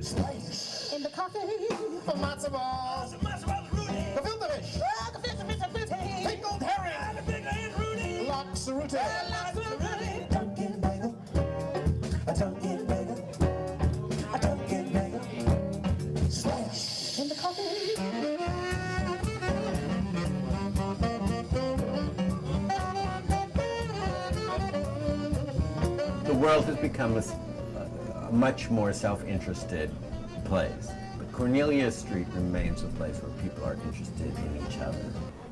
Slice. In the coffee. The matzo balls. The filter fish. The fish. Pickled herring. Lox rooty. Dunkin' bagel. A dunkin' bagel. A dunkin' bagel. Slice. In the coffee. The world has become a much more self-interested place, but Cornelia Street remains a place where people are interested in each other.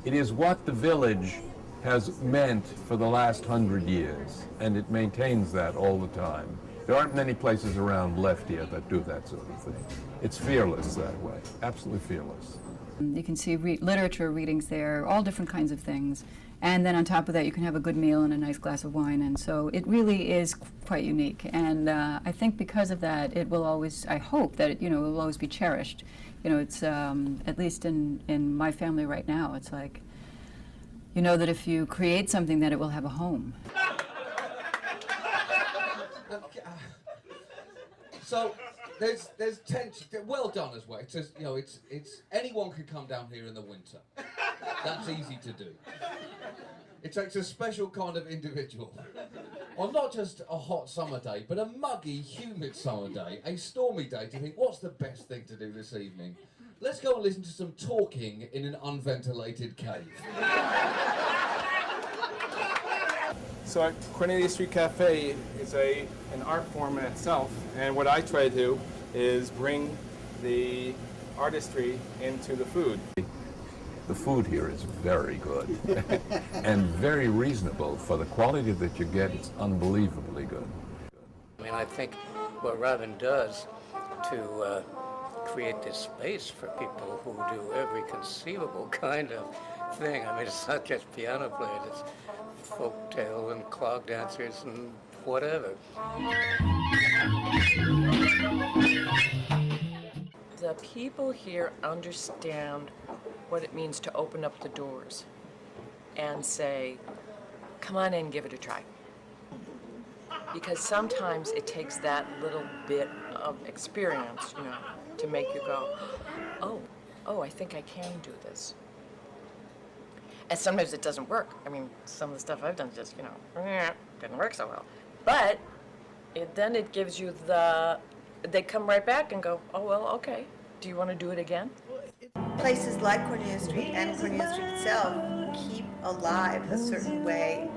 It is what the village has meant for the last 100 years, and it maintains that all the time. There aren't many places around left here that do that sort of thing. It's fearless that way, absolutely fearless. You can see literature readings there, all different kinds of things. And then on top of that, you can have a good meal and a nice glass of wine. And so it really is quite unique. And I think because of that, it will always, I hope that it, it will always be cherished. It's, at least in my family right now, it's like, that if you create something, that it will have a home. So there's tension. Well done as well. It's just, it's anyone can come down here in the winter. That's easy to do. It takes a special kind of individual. Or not just a hot summer day, but a muggy, humid summer day, a stormy day to think, what's the best thing to do this evening? Let's go and listen to some talking in an unventilated cave. So Cornelia Street Cafe is an art form in itself, and what I try to do is bring the artistry into the food. The food here is very good and very reasonable. For the quality that you get, it's unbelievably good. I mean, I think what Robin does to create this space for people who do every conceivable kind of thing. I mean, it's not just piano players, it's folktale and clog dancers and whatever. The people here understand what it means to open up the doors and say, come on in, give it a try. Because sometimes it takes that little bit of experience, to make you go, oh, I think I can do this. And sometimes it doesn't work. I mean, some of the stuff I've done just, didn't work so well. But then it gives you they come right back and go, oh, well, okay. Do you want to do it again? Places like Cornelia Street and Cornelia Street itself keep alive a certain way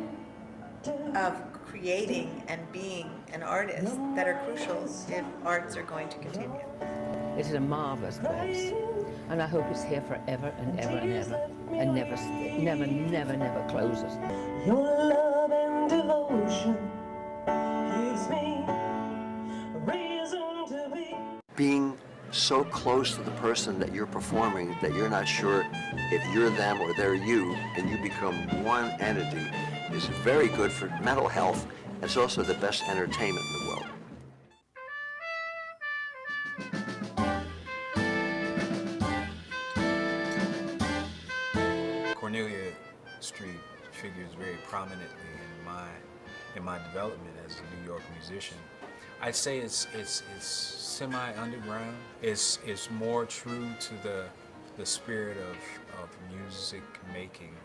of creating and being an artist that are crucial if arts are going to continue. It is a marvelous place, and I hope it's here forever and ever and ever, and never closes. Your love and devotion gives me a reason to be. Being so close to the person that you're performing that you're not sure if you're them or they're you, and you become one entity, is very good for mental health. It's also the best entertainment in the world. Cornelia Street figures very prominently in my development as a New York musician. I'd say it's semi-underground. It's more true to the spirit of music making.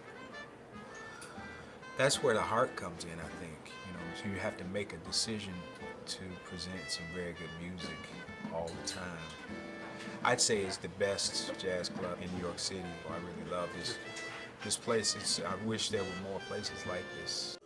That's where the heart comes in, I think. So you have to make a decision to present some very good music all the time. I'd say it's the best jazz club in New York City. I really love this place. I wish there were more places like this.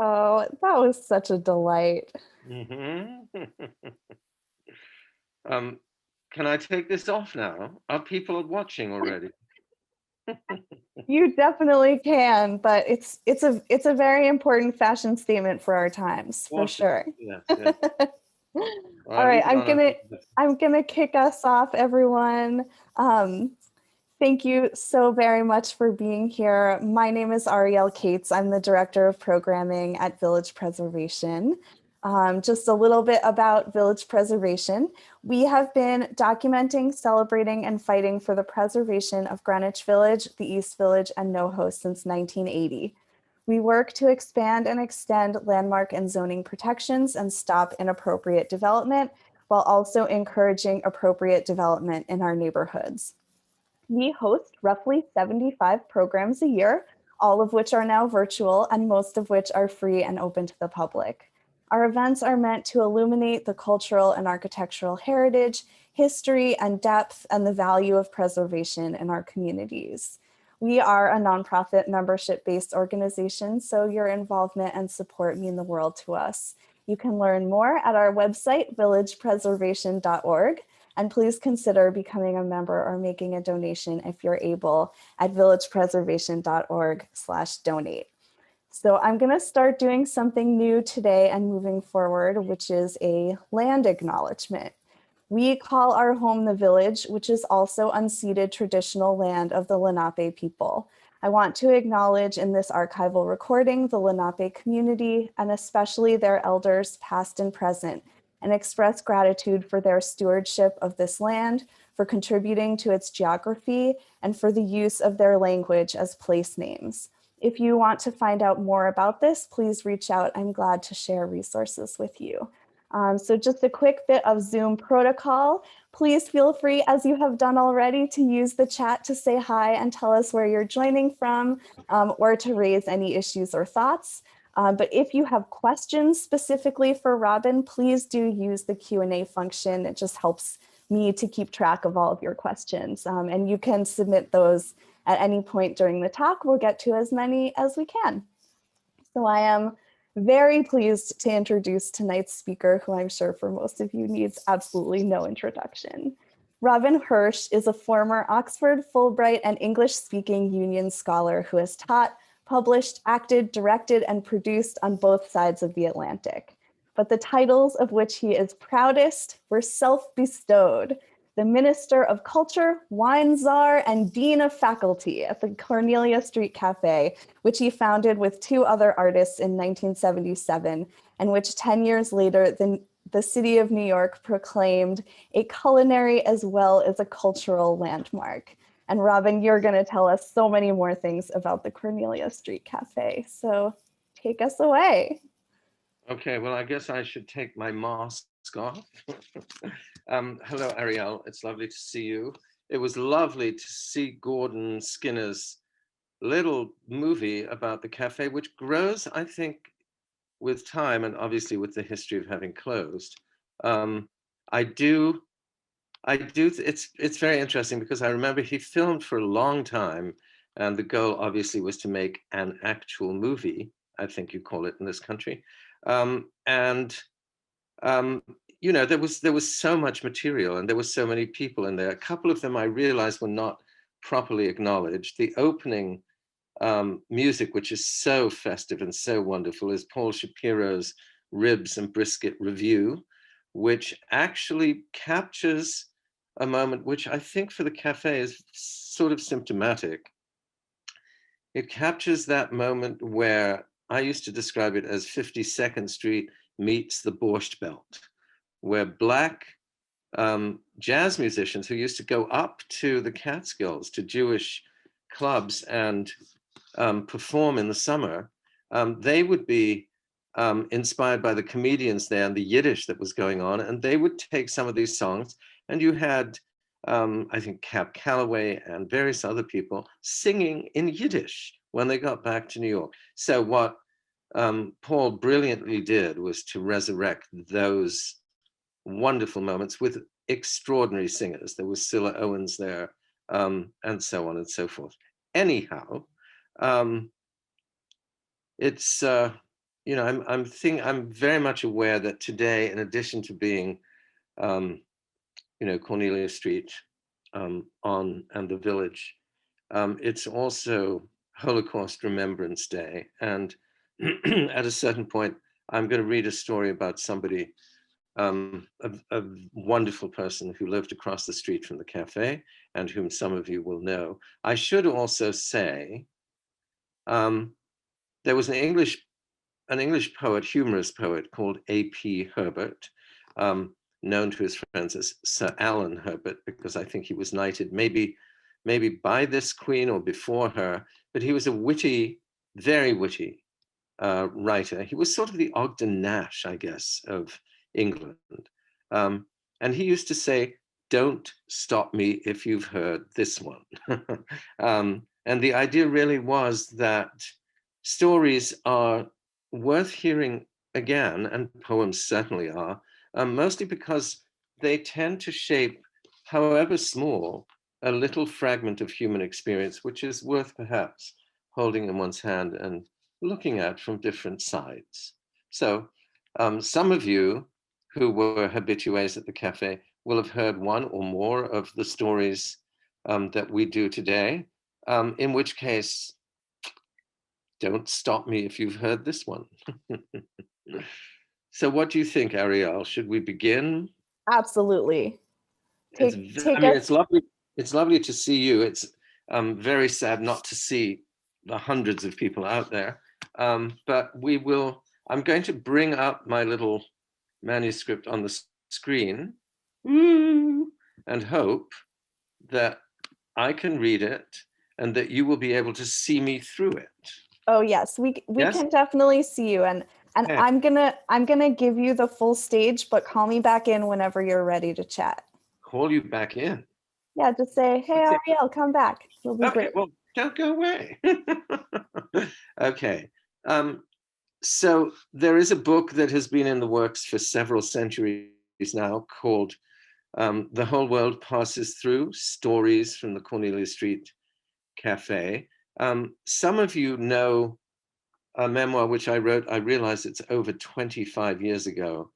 Oh, that was such a delight. Mm-hmm. Can I take this off now? Are people watching already? You definitely can, but it's a very important fashion statement for our times, for sure. Yes, yes. All right, I'm gonna kick us off, everyone. Thank you so very much for being here. My name is Arielle Cates. I'm the Director of Programming at Village Preservation. Just a little bit about Village Preservation. We have been documenting, celebrating, and fighting for the preservation of Greenwich Village, the East Village, and NoHo since 1980. We work to expand and extend landmark and zoning protections and stop inappropriate development, while also encouraging appropriate development in our neighborhoods. We host roughly 75 programs a year, all of which are now virtual and most of which are free and open to the public. Our events are meant to illuminate the cultural and architectural heritage, history, and depth, and the value of preservation in our communities. We are a nonprofit membership-based organization, so your involvement and support mean the world to us. You can learn more at our website, villagepreservation.org, and please consider becoming a member or making a donation if you're able at villagepreservation.org/donate. So I'm going to start doing something new today and moving forward, which is a land acknowledgement. We call our home the village, which is also unceded traditional land of the Lenape people. I want to acknowledge in this archival recording the Lenape community and especially their elders past and present, and express gratitude for their stewardship of this land, for contributing to its geography, and for the use of their language as place names. If you want to find out more about this, please reach out. I'm glad to share resources with you. So just a quick bit of Zoom protocol. Please feel free, as you have done already, to use the chat to say hi and tell us where you're joining from, or to raise any issues or thoughts. But if you have questions specifically for Robin, please do use the Q&A function. It just helps me to keep track of all of your questions. And you can submit those at any point during the talk. We'll get to as many as we can. So I am very pleased to introduce tonight's speaker, who I'm sure for most of you needs absolutely no introduction. Robin Hirsch is a former Oxford, Fulbright, and English-speaking Union scholar who has taught, published, acted, directed, and produced on both sides of the Atlantic. But the titles of which he is proudest were self-bestowed: the Minister of Culture, Wine Czar, and Dean of Faculty at the Cornelia Street Cafe, which he founded with 2 other artists in 1977, and which 10 years later, the city of New York proclaimed a culinary as well as a cultural landmark. And Robin, you're going to tell us so many more things about the Cornelia Street Cafe. So take us away. Okay, well, I guess I should take my mask off. Hello, Arielle. It's lovely to see you. It was lovely to see Gordon Skinner's little movie about the cafe, which grows, I think, with time and obviously with the history of having closed. It's very interesting because I remember he filmed for a long time, and the goal obviously was to make an actual movie, I think you call it in this country. You know, there was so much material and there were so many people in there. A couple of them I realized were not properly acknowledged. The opening music, which is so festive and so wonderful, is Paul Shapiro's Ribs and Brisket Review, which actually captures a moment which I think for the cafe is sort of symptomatic. It captures that moment where I used to describe it as 52nd Street meets the Borscht Belt, where Black jazz musicians who used to go up to the Catskills, to Jewish clubs and perform in the summer, they would be inspired by the comedians there and the Yiddish that was going on, and they would take some of these songs, and you had, I think, Cab Calloway and various other people singing in Yiddish when they got back to New York. So what Paul brilliantly did was to resurrect those wonderful moments with extraordinary singers. There was Scylla Owens there, and so on and so forth. Anyhow, it's you know, I'm very much aware that today, in addition to being you know, Cornelia Street and the Village It's also Holocaust Remembrance Day. And at a certain point, I'm going to read a story about somebody, a wonderful person who lived across the street from the cafe and whom some of you will know. I should also say, there was an English poet, humorous poet called A.P. Herbert, known to his friends as Sir Alan Herbert, because I think he was knighted maybe by this queen or before her, but he was a witty, very witty writer. He was sort of the Ogden Nash, I guess, of England. And he used to say, "Don't stop me if you've heard this one." And the idea really was that stories are worth hearing again, and poems certainly are, mostly because they tend to shape, however small, a little fragment of human experience, which is worth perhaps holding in one's hand and looking at from different sides. So some of you who were habitués at the cafe will have heard one or more of the stories that we do today, in which case, don't stop me if you've heard this one. So what do you think, Arielle? Should we begin? Absolutely. It's lovely. It's lovely to see you. It's very sad not to see the hundreds of people out there. But we will, I'm going to bring up my little manuscript on the screen and hope that I can read it and that you will be able to see me through it. Oh yes, we Yes? can definitely see you, and Okay. I'm gonna give you the full stage, but call me back in whenever you're ready to chat. Call you back in. Yeah, just say, "Hey Arielle, come back." It'll be Okay, great. well, don't go away. Okay. So there is a book that has been in the works for several centuries now called The Whole World Passes Through, Stories from the Cornelia Street Cafe. Some of you know a memoir which I wrote, I realize it's over 25 years ago,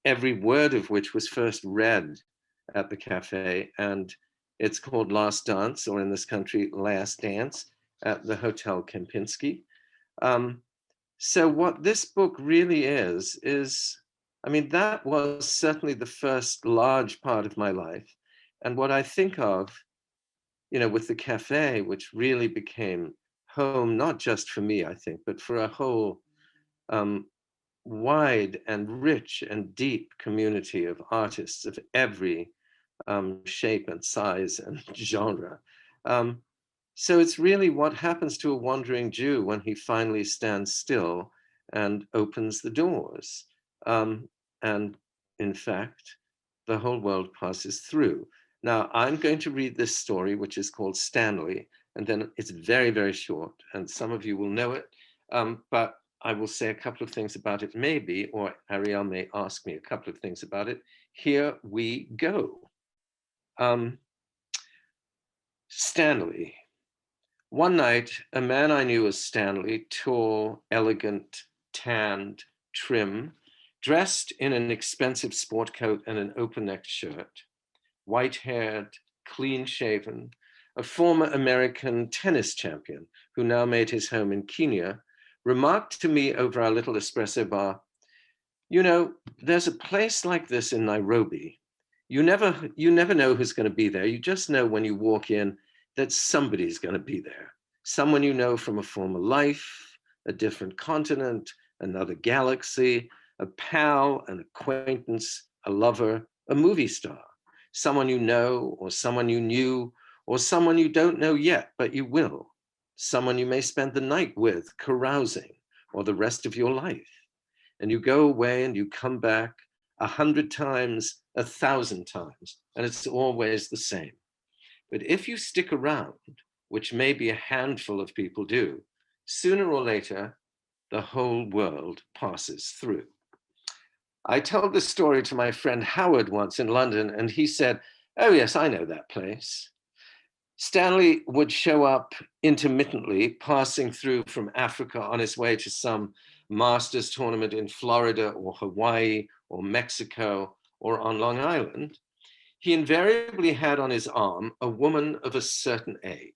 every word of which was first read at the cafe, and it's called Last Dance, or in this country, Last Dance, at the Hotel Kempinski. So what this book really is, I mean, that was certainly the first large part of my life. And what I think of, you know, with the cafe, which really became home, not just for me, I think, but for a whole wide and rich and deep community of artists of every shape and size and genre. So it's really what happens to a wandering Jew when he finally stands still and opens the doors. And in fact, the whole world passes through. Now, I'm going to read this story, which is called Stanley, and then it's very, very short, and some of you will know it, but I will say a couple of things about it, maybe, or Arielle may ask me a couple of things about it. Here we go. Stanley. One night, a man I knew as Stanley, tall, elegant, tanned, trim, dressed in an expensive sport coat and an open-necked shirt, white-haired, clean-shaven, a former American tennis champion who now made his home in Kenya, remarked to me over our little espresso bar, "You know, there's a place like this in Nairobi. You never know who's going to be there. You just know when you walk in that somebody's going to be there. Someone you know from a former life, a different continent, another galaxy, a pal, an acquaintance, a lover, a movie star, someone you know, or someone you knew, or someone you don't know yet, but you will, someone you may spend the night with, carousing, or the rest of your life. And you go away and you come back 100 times, 1,000 times, and it's always the same. But if you stick around, which maybe a handful of people do, sooner or later, the whole world passes through." I told this story to my friend Howard once in London, and he said, "Oh yes, I know that place." Stanley would show up intermittently, passing through from Africa on his way to some Masters tournament in Florida or Hawaii or Mexico or on Long Island. He invariably had on his arm a woman of a certain age.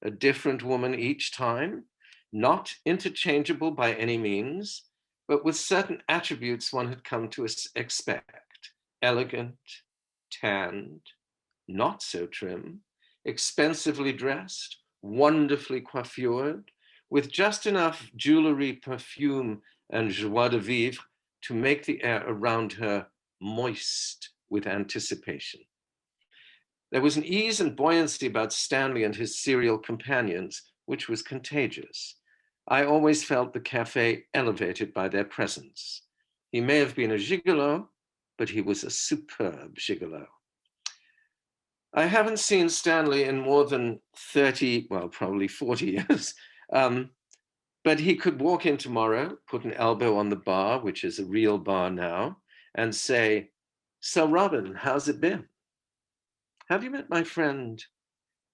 a different woman each time, not interchangeable by any means, but with certain attributes one had come to expect: elegant, tanned, not so trim, expensively dressed, wonderfully coiffured, with just enough jewelry, perfume, and joie de vivre to make the air around her moist with anticipation. There was an ease and buoyancy about Stanley and his serial companions, which was contagious. I always felt the cafe elevated by their presence. He may have been a gigolo, but he was a superb gigolo. I haven't seen Stanley in more than 30, well, probably 40 years, but he could walk in tomorrow, put an elbow on the bar, which is a real bar now, and say, "So Robin, how's it been? Have you met my friend?"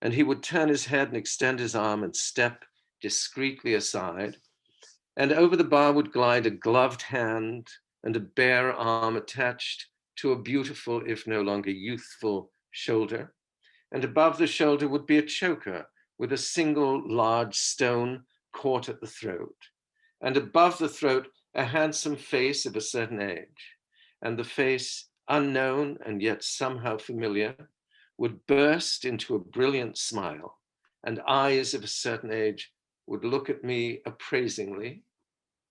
And he would turn his head and extend his arm and step discreetly aside. And over the bar would glide a gloved hand and a bare arm attached to a beautiful, if no longer youthful, shoulder. And above the shoulder would be a choker with a single large stone caught at the throat. And above the throat, a handsome face of a certain age. And the face, unknown and yet somehow familiar, would burst into a brilliant smile, and eyes of a certain age would look at me appraisingly,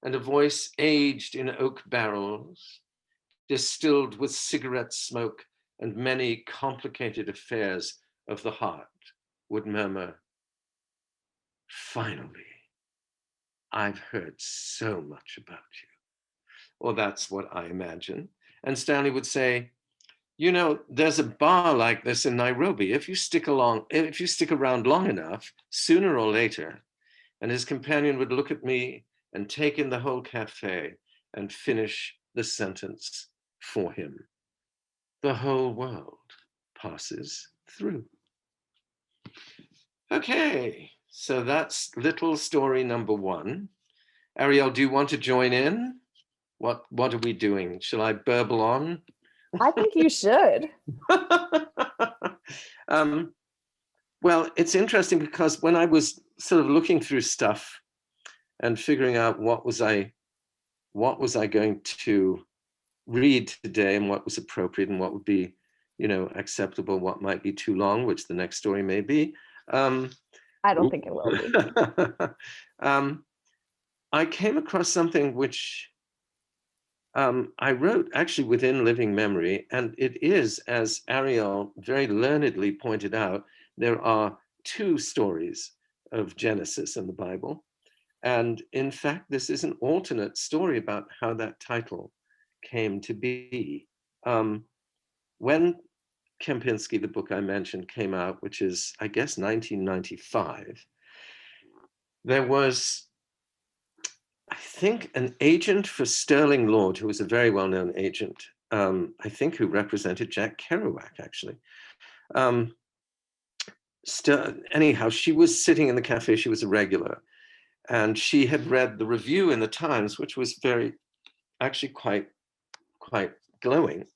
and a voice aged in oak barrels, distilled with cigarette smoke and many complicated affairs of the heart, would murmur, "Finally, I've heard so much about you." Or that's what I imagine. And Stanley would say, "You know, there's a bar like this in Nairobi. If you stick around long enough, sooner or later." And his companion would look at me and take in the whole cafe and finish the sentence for him. "The whole world passes through." Okay, so that's little story number one. Arielle, do you want to join in? What are we doing? Shall I burble on? I think you should. Well, it's interesting because when I was sort of looking through stuff and figuring out what was I going to read today and what was appropriate and what would be, acceptable, what might be too long, which the next story may be. I don't think it will be. I came across something which I wrote actually within living memory, and it is, as Arielle very learnedly pointed out, there are two stories of Genesis in the Bible. And in fact, this is an alternate story about how that title came to be. When Kempinski, the book I mentioned, came out, which is, I guess, 1995, there was, I think, an agent for Sterling Lord, who was a very well-known agent, I think who represented Jack Kerouac, actually. Anyhow, she was sitting in the cafe, she was a regular, and she had read the review in the Times, which was actually quite glowing.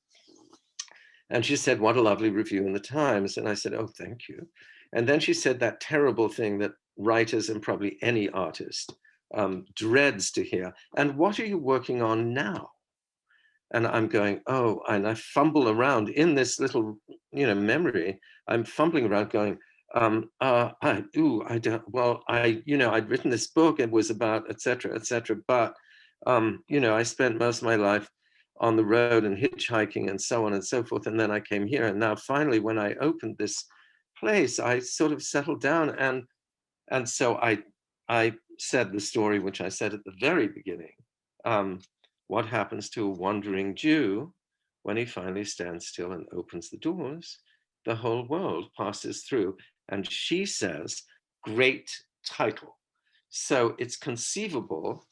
And she said, "What a lovely review in the Times." And I said, "Oh, thank you." And then she said that terrible thing that writers and probably any artist dreads to hear. "And what are you working on now?" And I'm going, oh, and I fumble around in this little, memory. I'm fumbling around going, I'd written this book, it was about, et cetera, but, I spent most of my life on the road and hitchhiking and so on and so forth. And then I came here. And now finally, when I opened this place, I sort of settled down. And so I said the story, which I said at the very beginning. What happens to a wandering Jew when he finally stands still and opens the doors? The whole world passes through. And she says, great title. So it's conceivable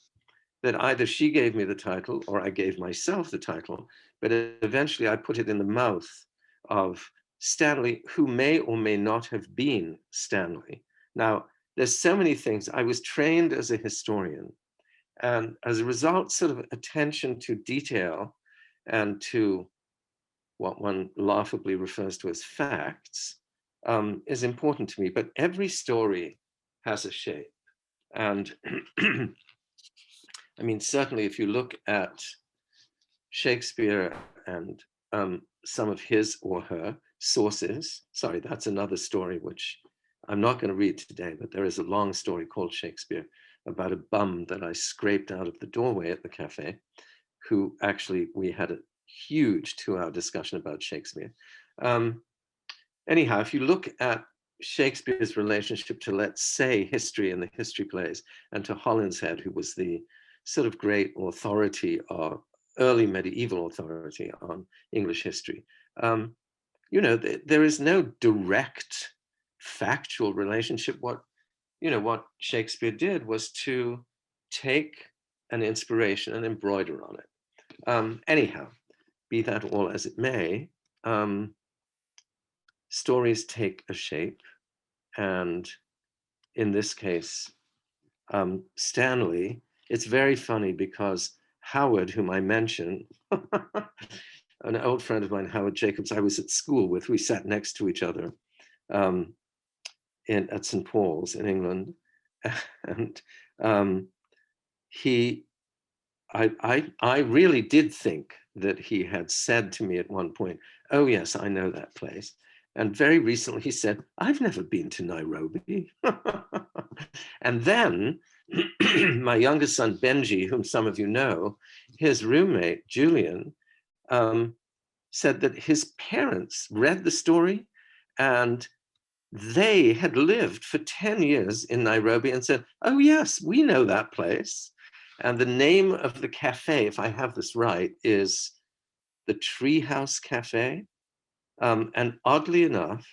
that either she gave me the title or I gave myself the title, but eventually I put it in the mouth of Stanley, who may or may not have been Stanley. Now, there's so many things. I was trained as a historian, and as a result, sort of attention to detail and to what one laughably refers to as facts is important to me, but every story has a shape. And I mean, certainly if you look at Shakespeare and some of his or her sources, sorry, that's another story which I'm not going to read today, but there is a long story called Shakespeare about a bum that I scraped out of the doorway at the cafe, who actually, we had a huge 2-hour discussion about Shakespeare. Anyhow, if you look at Shakespeare's relationship to, let's say, history and the history plays, and to Holinshead, who was the sort of great authority, or early medieval authority on English history, you know, there is no direct factual relationship. What Shakespeare did was to take an inspiration and embroider on it. Anyhow, be that all as it may, stories take a shape, and in this case, Stanley, it's very funny because Howard, whom I mentioned, an old friend of mine, Howard Jacobs, I was at school with, we sat next to each other at St. Paul's in England. And I really did think that he had said to me at one point, oh yes, I know that place. And very recently he said, I've never been to Nairobi. And then my youngest son, Benji, whom some of you know, his roommate, Julian, said that his parents read the story and they had lived for 10 years in Nairobi and said, oh yes, we know that place. And the name of the cafe, if I have this right, is the Treehouse Cafe. And oddly enough,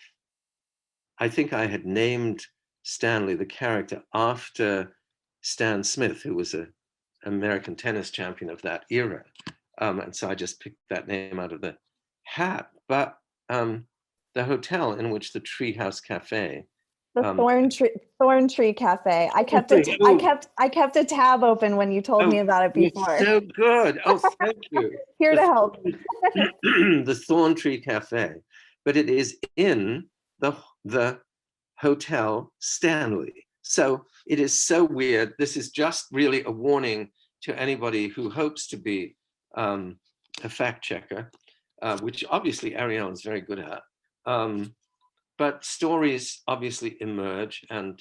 I think I had named Stanley, the character, after Stan Smith, who was an American tennis champion of that era. And so I just picked that name out of the hat. But the hotel in which the Treehouse Cafe, the Thorn Tree Cafe. I kept a tab open when you told me about it before. So good. Oh, thank you. Here to help. The Thorn Tree Cafe, but it is in the Hotel Stanley. So it is so weird. This is just really a warning to anybody who hopes to be a fact checker, which obviously Arielle is very good at. But stories obviously emerge, and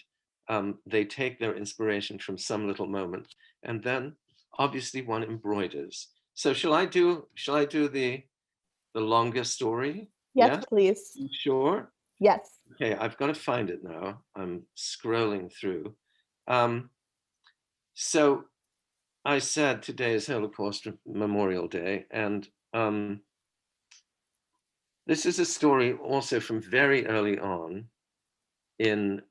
they take their inspiration from some little moment, and then obviously one embroiders. So shall I do the longer story? Yes, please. You sure? Yes. Okay, I've got to find it now. I'm scrolling through. So I said today is Holocaust Memorial Day, and this is a story also from very early on in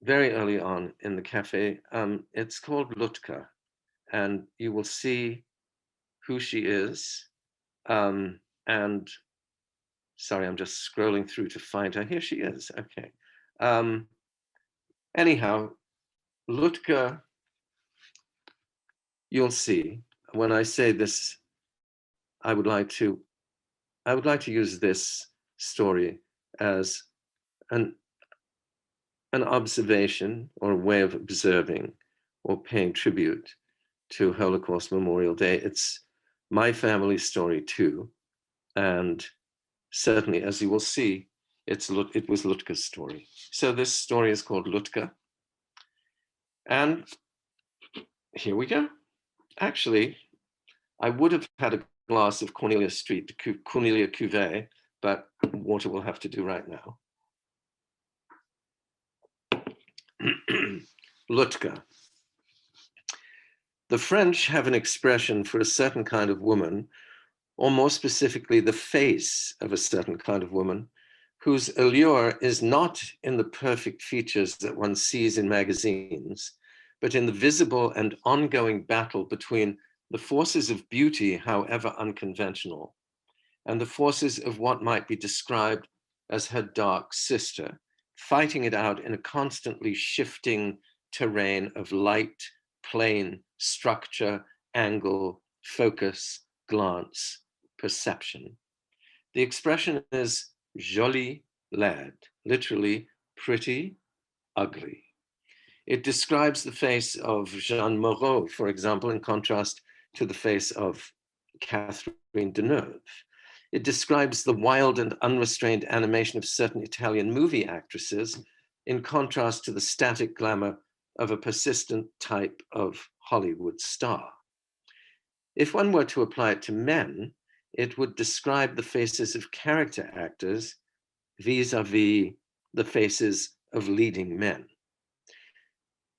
the cafe. It's called Lutka, and you will see who she is. And sorry, I'm just scrolling through to find her. Here she is. Okay. Anyhow, Lutka, you'll see when I say this, I would like to use this story as an observation or a way of observing or paying tribute to Holocaust Memorial Day. It's my family's story too. And certainly, as you will see, it was Lutka's story. So this story is called Lutka. And here we go. Actually, I would have had a glass of Cornelia Street, Cornelia Cuvée, but water will have to do right now. Lutka. The French have an expression for a certain kind of woman, or more specifically, the face of a certain kind of woman, whose allure is not in the perfect features that one sees in magazines, but in the visible and ongoing battle between the forces of beauty, however unconventional, and the forces of what might be described as her dark sister, fighting it out in a constantly shifting terrain of light, plane, structure, angle, focus, glance, perception. The expression is Joli lad, literally pretty, ugly. It describes the face of Jeanne Moreau, for example, in contrast to the face of Catherine Deneuve. It describes the wild and unrestrained animation of certain Italian movie actresses in contrast to the static glamour of a persistent type of Hollywood star. If one were to apply it to men, it would describe the faces of character actors vis-a-vis the faces of leading men.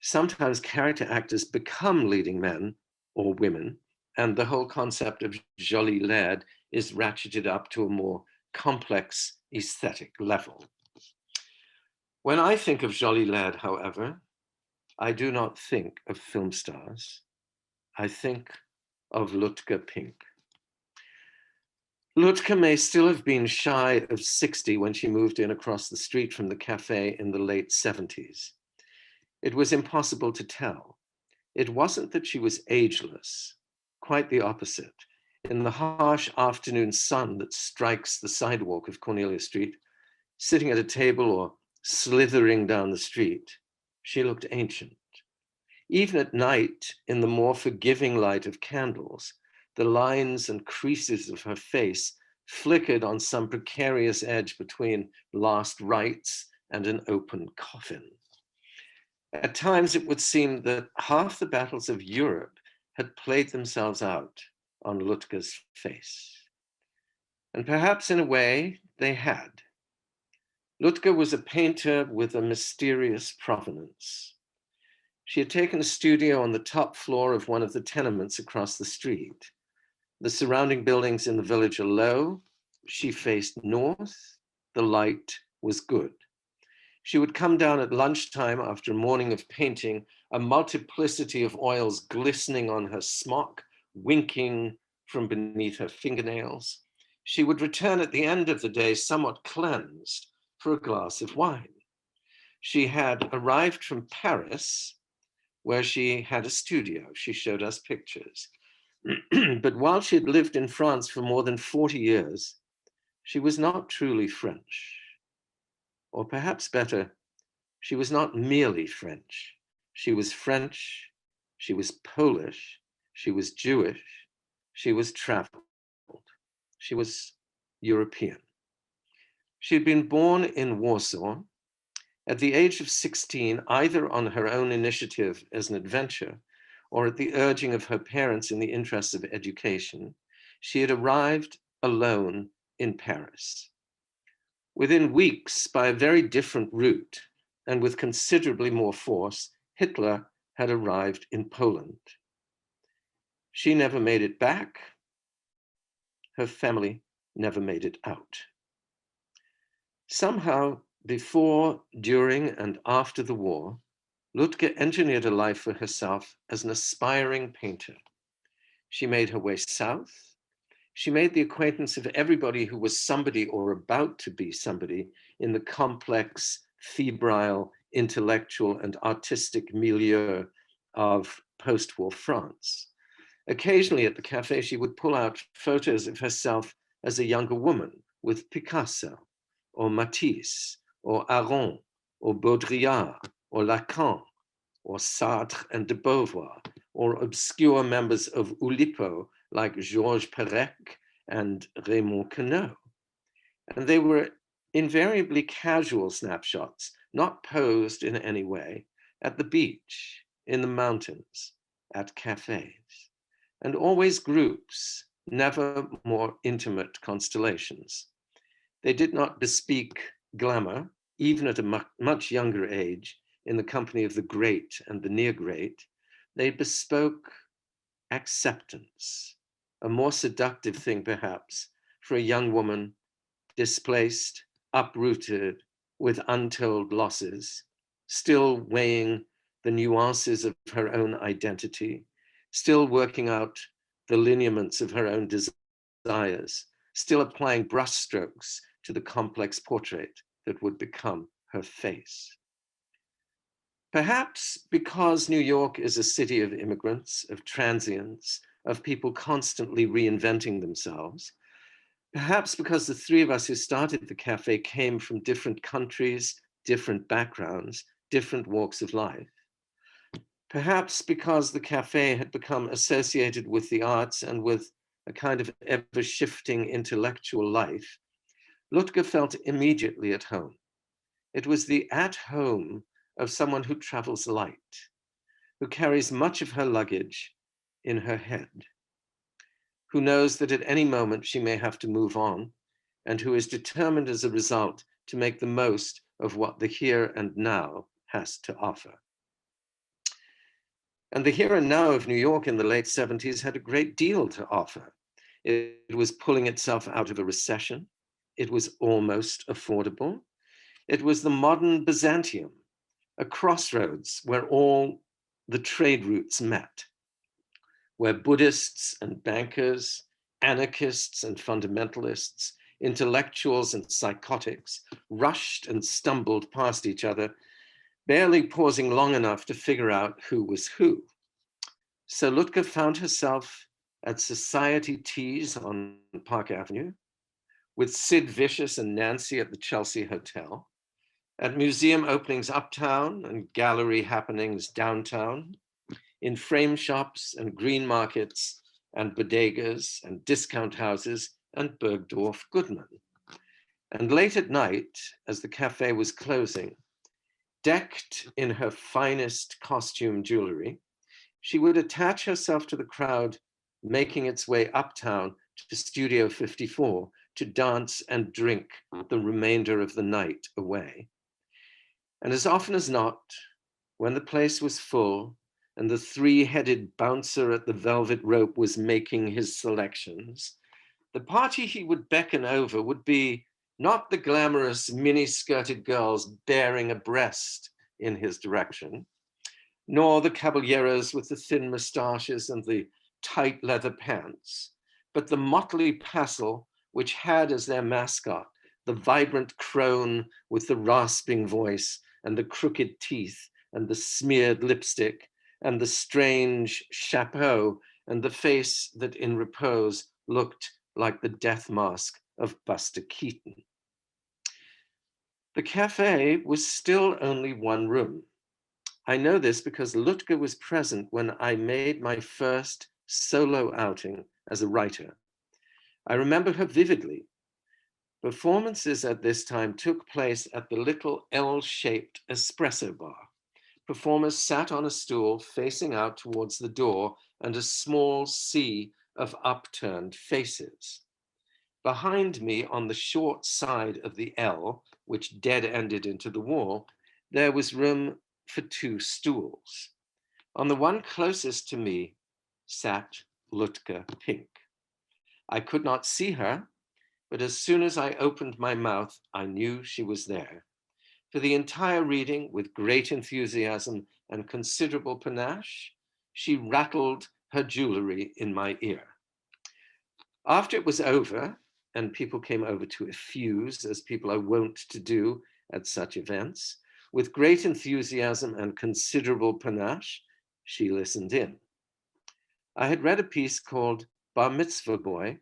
Sometimes character actors become leading men or women, and the whole concept of joli lad is ratcheted up to a more complex aesthetic level. When I think of joli lad, however, I do not think of film stars. I think of Lutka Pink. Lutka may still have been shy of 60 when she moved in across the street from the cafe in the late 70s. It was impossible to tell. It wasn't that she was ageless, quite the opposite. In the harsh afternoon sun that strikes the sidewalk of Cornelia Street, sitting at a table or slithering down the street, she looked ancient. Even at night, in the more forgiving light of candles, the lines and creases of her face flickered on some precarious edge between last rites and an open coffin. At times, it would seem that half the battles of Europe had played themselves out on Lutka's face. And perhaps in a way, they had. Lutka was a painter with a mysterious provenance. She had taken a studio on the top floor of one of the tenements across the street. The surrounding buildings in the village are low. She faced north. The light was good. She would come down at lunchtime after a morning of painting, a multiplicity of oils glistening on her smock, winking from beneath her fingernails. She would return at the end of the day somewhat cleansed for a glass of wine. She had arrived from Paris, where she had a studio. She showed us pictures. But while she had lived in France for more than 40 years, she was not truly French. Or perhaps better, she was not merely French. She was French, she was Polish, she was Jewish, she was traveled, she was European. She had been born in Warsaw. At the age of 16, either on her own initiative as an adventure or at the urging of her parents in the interests of education, she had arrived alone in Paris. Within weeks, by a very different route and with considerably more force, Hitler had arrived in Poland. She never made it back. Her family never made it out. Somehow, before, during, and after the war, Lutka engineered a life for herself as an aspiring painter. She made her way south. She made the acquaintance of everybody who was somebody or about to be somebody in the complex, febrile, intellectual, and artistic milieu of post-war France. Occasionally at the cafe, she would pull out photos of herself as a younger woman with Picasso, or Matisse, or Aron, or Baudrillard, or Lacan, or Sartre and de Beauvoir, or obscure members of Oulipo like Georges Perec and Raymond Queneau. And they were invariably casual snapshots, not posed in any way, at the beach, in the mountains, at cafes, and always groups, never more intimate constellations. They did not bespeak glamour, even at a much younger age, in the company of the great and the near great. They bespoke acceptance, a more seductive thing perhaps for a young woman displaced, uprooted, with untold losses, still weighing the nuances of her own identity, still working out the lineaments of her own desires, still applying brushstrokes to the complex portrait that would become her face. Perhaps because New York is a city of immigrants, of transients, of people constantly reinventing themselves, Perhaps because the three of us who started the cafe came from different countries, different backgrounds, different walks of life. Perhaps because the cafe had become associated with the arts and with a kind of ever-shifting intellectual life, Lutka felt immediately at home. It was the at home of someone who travels light, who carries much of her luggage in her head, who knows that at any moment she may have to move on, and who is determined as a result to make the most of what the here and now has to offer. And the here and now of New York in the late 70s had a great deal to offer. It was pulling itself out of a recession. It was almost affordable. It was the modern Byzantium, a crossroads where all the trade routes met, where Buddhists and bankers, anarchists and fundamentalists, intellectuals and psychotics rushed and stumbled past each other, barely pausing long enough to figure out who was who. So Lutka found herself at society teas on Park Avenue, with Sid Vicious and Nancy at the Chelsea Hotel, at museum openings uptown and gallery happenings downtown, in frame shops and green markets and bodegas and discount houses and Bergdorf Goodman. And late at night, as the cafe was closing, decked in her finest costume jewelry, she would attach herself to the crowd making its way uptown to Studio 54 to dance and drink the remainder of the night away. And as often as not, when the place was full and the three-headed bouncer at the velvet rope was making his selections, the party he would beckon over would be not the glamorous mini-skirted girls bearing abreast in his direction, nor the caballeros with the thin moustaches and the tight leather pants, but the motley passel which had as their mascot the vibrant crone with the rasping voice and the crooked teeth and the smeared lipstick and the strange chapeau and the face that in repose looked like the death mask of Buster Keaton. The cafe was still only one room. I know this because Lutka was present when I made my first solo outing as a writer. I remember her vividly. Performances at this time took place at the little L-shaped espresso bar. Performers sat on a stool facing out towards the door and a small sea of upturned faces. Behind me on the short side of the L, which dead-ended into the wall, there was room for two stools. On the one closest to me sat Lutka Pink. I could not see her, but as soon as I opened my mouth, I knew she was there. For the entire reading, with great enthusiasm and considerable panache, she rattled her jewelry in my ear. After it was over, and people came over to effuse, as people are wont to do at such events, with great enthusiasm and considerable panache, she listened in. I had read a piece called Mitzvah Boy,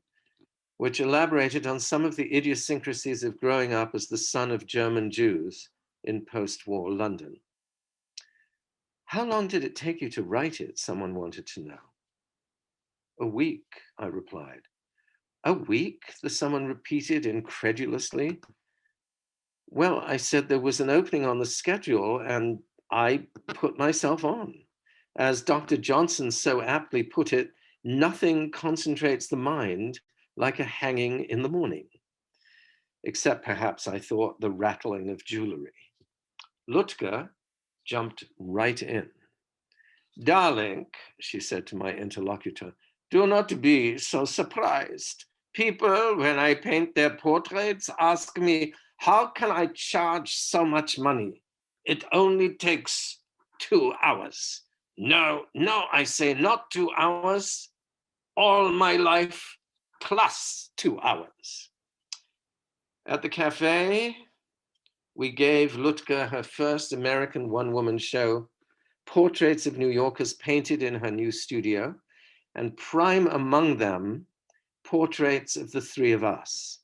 which elaborated on some of the idiosyncrasies of growing up as the son of German Jews in post-war London. How long did it take you to write it? Someone wanted to know. A week, I replied. A week? Someone repeated incredulously. Well, I said there was an opening on the schedule and I put myself on. As Dr. Johnson so aptly put it, nothing concentrates the mind like a hanging in the morning. Except perhaps, I thought, the rattling of jewelry. Lutka jumped right in. Darling, she said to my interlocutor, do not be so surprised. People, when I paint their portraits, ask me, how can I charge so much money? It only takes 2 hours. No, I say not 2 hours, all my life plus 2 hours. At the cafe, we gave Lutka her first American one-woman show, portraits of New Yorkers painted in her new studio, and prime among them, portraits of the three of us.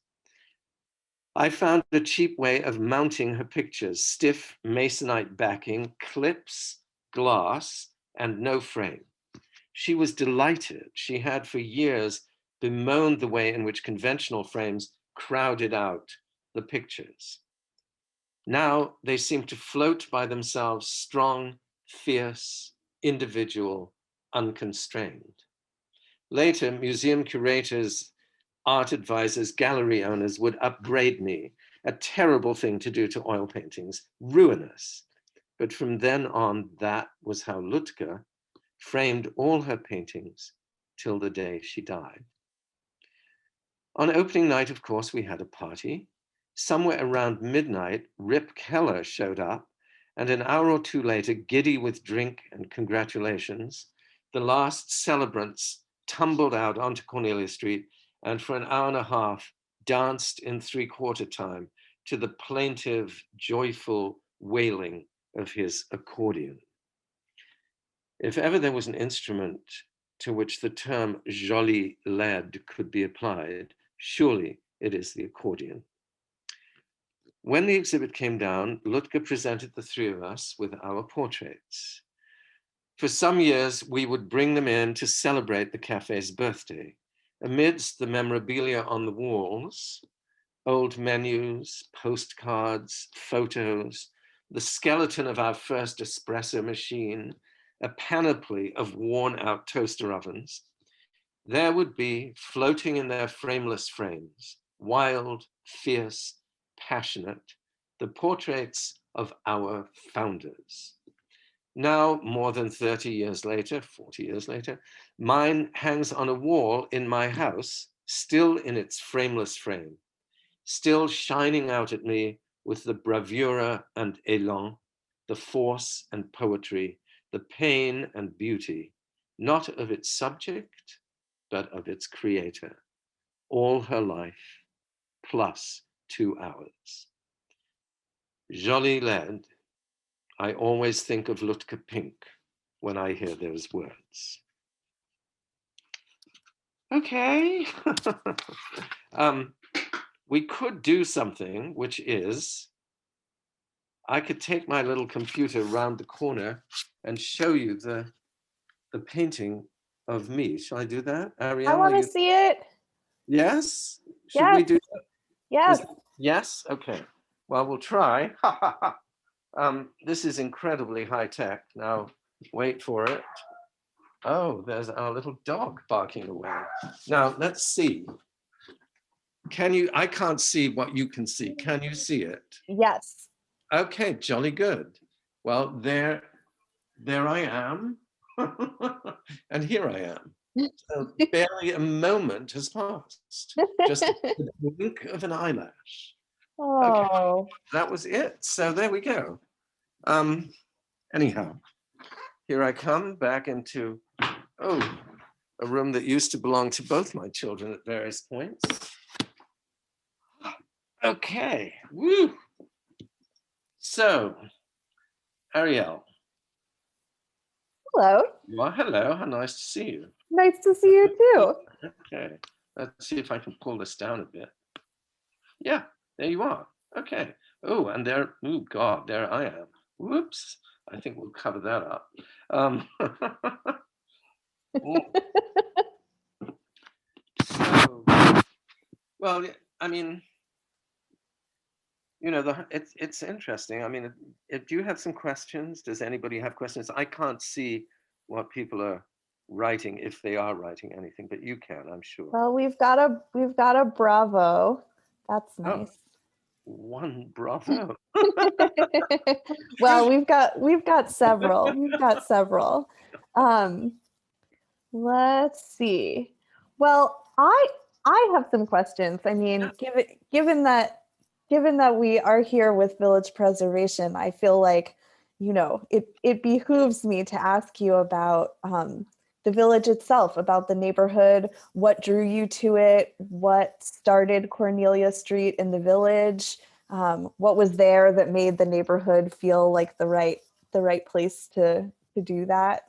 I found a cheap way of mounting her pictures, stiff masonite backing, clips, glass, and no frame. She was delighted. She had for years bemoaned the way in which conventional frames crowded out the pictures. Now they seem to float by themselves, strong, fierce, individual, unconstrained. Later, museum curators, art advisors, gallery owners would upgrade me, a terrible thing to do to oil paintings, ruinous. But from then on, that was how Lutka framed all her paintings till the day she died. On opening night, of course, we had a party. Somewhere around midnight, Rip Keller showed up, and an hour or two later, giddy with drink and congratulations, the last celebrants tumbled out onto Cornelia Street and for an hour and a half danced in three-quarter time to the plaintive, joyful wailing of his accordion. If ever there was an instrument to which the term joli laide could be applied, surely it is the accordion. When the exhibit came down, Lutka presented the three of us with our portraits. For some years, we would bring them in to celebrate the cafe's birthday. Amidst the memorabilia on the walls, old menus, postcards, photos, the skeleton of our first espresso machine, a panoply of worn-out toaster ovens, there would be, floating in their frameless frames, wild, fierce, passionate, the portraits of our founders. Now, more than 30 years later, 40 years later, mine hangs on a wall in my house, still in its frameless frame, still shining out at me with the bravura and élan, the force and poetry, the pain and beauty, not of its subject, but of its creator, all her life, plus 2 hours. Joli laide, I always think of Lutka Pink when I hear those words. Okay. We could do something, which is, I could take my little computer round the corner and show you the painting of me. Shall I do that? Arielle, I want to see it. Yes? Should yes. we do that? Yes. Yes? Okay. Well, we'll try. This is incredibly high tech. Now, wait for it. Oh, there's our little dog barking away. Now, let's see. Can you, I can't see what you can see. Can you see it? Yes. Okay, jolly good. Well, there I am. And here I am. So barely a moment has passed. Just the blink of an eyelash. Oh. Okay, that was it. So there we go. Anyhow, here I come back into, a room that used to belong to both my children at various points. Okay, woo. So, Arielle. Hello. Well, hello, how nice to see you. Nice to see you too. Okay, let's see if I can pull this down a bit. Yeah, there you are. Okay. Oh, and there, oh God, there I am. Whoops, I think we'll cover that up. So, well, I mean, you know, it's interesting. I mean, do you have some questions? Does anybody have questions? I can't see what people are writing, if they are writing anything, but you can, I'm sure. Well, we've got a bravo. That's nice. Oh, one bravo. Well, we've got several. We've got several. Let's see. Well, I have some questions. I mean, given that we are here with Village Preservation, I feel like, you know, it behooves me to ask you about the village itself, about the neighborhood, what drew you to it, what started Cornelia Street in the village, what was there that made the neighborhood feel like the right place to do that.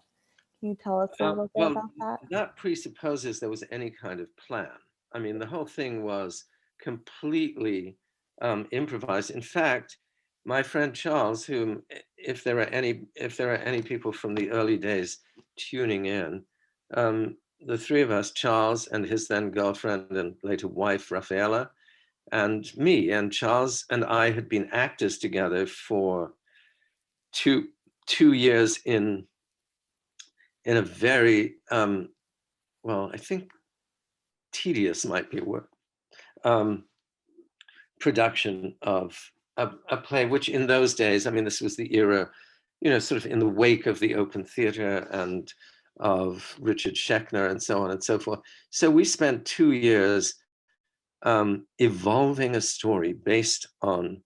Can you tell us a little bit about that? That presupposes there was any kind of plan. I mean, the whole thing was completely improvised. In fact, my friend Charles, whom, if there are any people from the early days tuning in, the three of us, Charles and his then girlfriend and later wife, Rafaela, and me, and Charles and I had been actors together for two years in a very, well, I think tedious might be a word, production of a play, which in those days, I mean, this was the era, you know, sort of in the wake of the open theater and of Richard Schechner and so on and so forth. So we spent 2 years evolving a story based on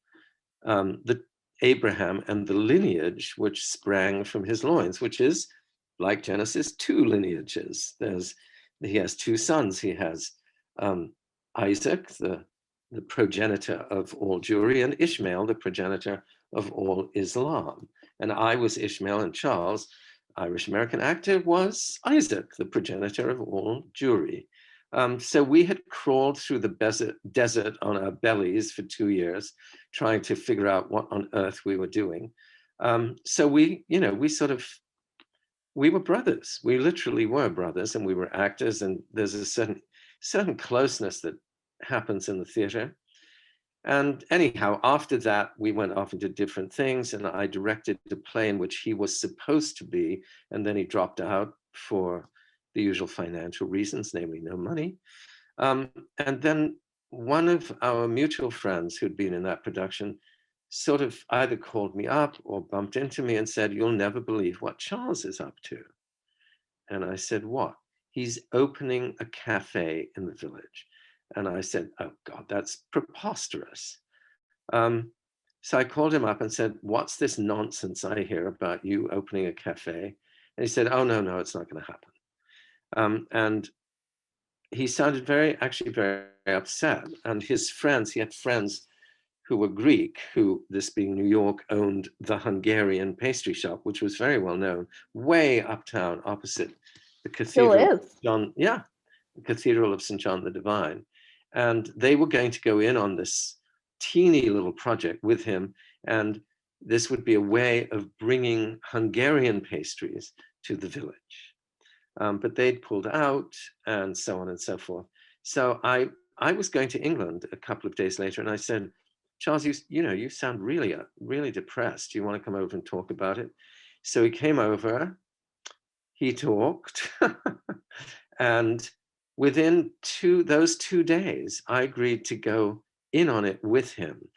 the Abraham and the lineage which sprang from his loins, which is, like Genesis, 2 lineages. He has 2 sons. He has Isaac, the progenitor of all Jewry, and Ishmael, the progenitor of all Islam. And I was Ishmael, and Charles, Irish-American actor, was Isaac, the progenitor of all Jewry. So we had crawled through the desert on our bellies for 2 years, trying to figure out what on earth we were doing. So we were brothers. We literally were brothers, and we were actors, and there's a certain closeness that happens in the theater. And anyhow, after that, we went off into different things, and I directed a play in which he was supposed to be, and then he dropped out for the usual financial reasons, namely no money. And then one of our mutual friends who'd been in that production sort of either called me up or bumped into me and said, "You'll never believe what Charles is up to." And I said, "What?" "He's opening a cafe in the village." And I said, "Oh God, that's preposterous." So I called him up and said, "What's this nonsense I hear about you opening a cafe?" And he said, "Oh, no, it's not going to happen." And he sounded actually very upset. And his friends, he had friends who were Greek, who, this being New York, owned the Hungarian pastry shop, which was very well known, way uptown opposite the cathedral. Still is. The Cathedral of St. John the Divine. And they were going to go in on this teeny little project with him. And this would be a way of bringing Hungarian pastries to the village. But they'd pulled out and so on and so forth. So I was going to England a couple of days later, and I said, "Charles, you sound really depressed. Do you want to come over and talk about it?" So he came over, he talked, and within those 2 days, I agreed to go in on it with him.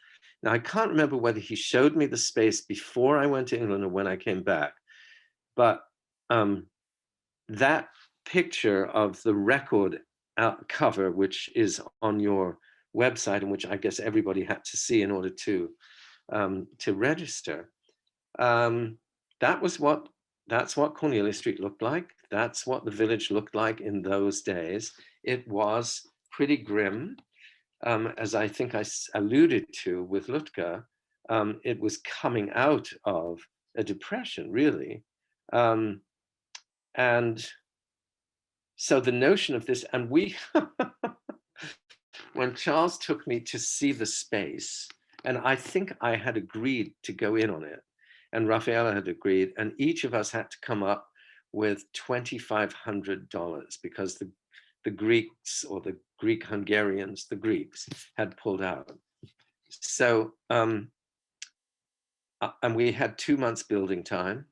Now, I can't remember whether he showed me the space before I went to England or when I came back, but that picture of the record cover, which is on your website and which I guess everybody had to see in order to register, that's what Cornelia Street looked like. That's what the village looked like in those days. It was pretty grim. As I think I alluded to with Lutka, it was coming out of a depression, really. And so the notion of this, and when Charles took me to see the space, and I think I had agreed to go in on it, and Rafaela had agreed, and each of us had to come up with $2,500 because the Greeks, or the Greek Hungarians, the Greeks, had pulled out. So, and we had 2 months building time,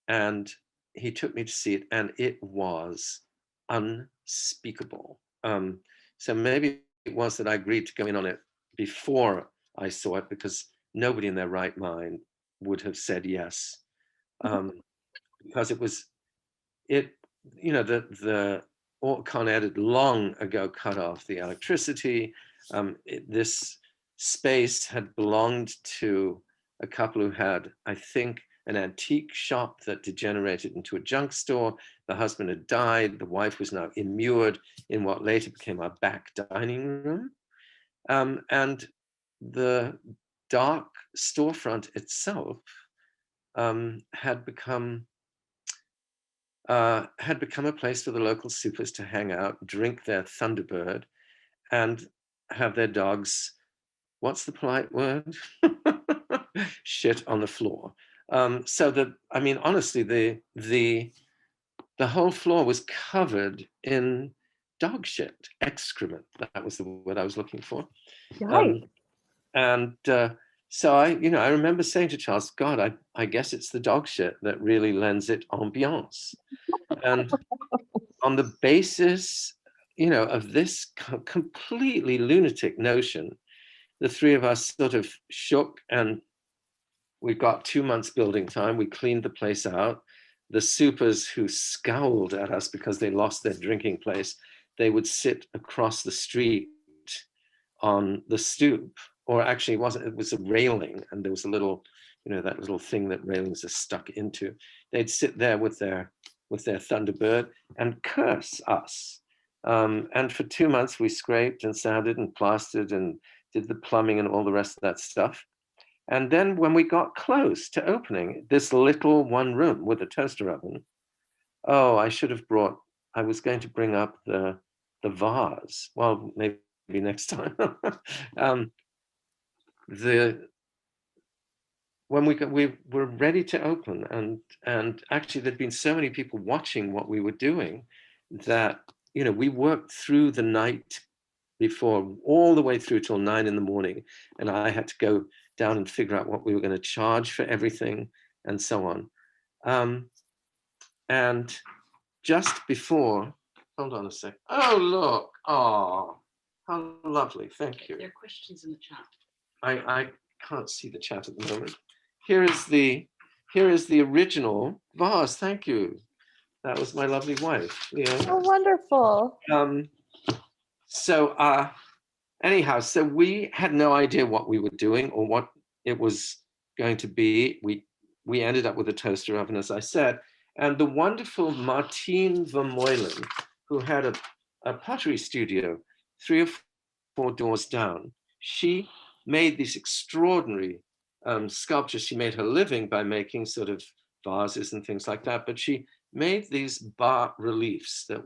and he took me to see it, and it was unspeakable. So maybe it was that I agreed to go in on it before I saw it, because nobody in their right mind would have said yes, because the Con Ed had long ago cut off the electricity. This space had belonged to a couple who had, I think, an antique shop that degenerated into a junk store. The husband had died. The wife was now immured in what later became our back dining room. And the dark storefront itself had become a place for the local supers to hang out, drink their Thunderbird, and have their dogs, what's the polite word? Shit on the floor. So that, I mean, honestly, the whole floor was covered in dog shit, excrement. That was the word I was looking for. So I remember saying to Charles, God, I guess it's the dog shit that really lends it ambiance. And on the basis, of this completely lunatic notion, the three of us sort of shook, and we got 2 months building time. We cleaned the place out. The supers who scowled at us because they lost their drinking place, they would sit across the street on the stoop, or actually it was a railing, and there was a little, that little thing that railings are stuck into. They'd sit there with their Thunderbird and curse us. And for 2 months we scraped and sanded and plastered and did the plumbing and all the rest of that stuff. And then when we got close to opening this little one room with a toaster oven, I was going to bring up the vase. Well, maybe next time. When we were ready to open, and actually there'd been so many people watching what we were doing that, we worked through the night before, all the way through till 9 a.m, and I had to go down and figure out what we were going to charge for everything and so on. And just before, hold on a sec. Oh, look. Oh, how lovely. Thank you. There are questions in the chat. I can't see the chat at the moment. Here is the original vase. Thank you. That was my lovely wife. Oh, wonderful. Anyhow, so we had no idea what we were doing or what it was going to be. We ended up with a toaster oven, as I said, and the wonderful Martine Vermeulen, who had a pottery studio 3 or 4 doors down, she made these extraordinary sculptures. She made her living by making sort of vases and things like that, but she made these bas reliefs that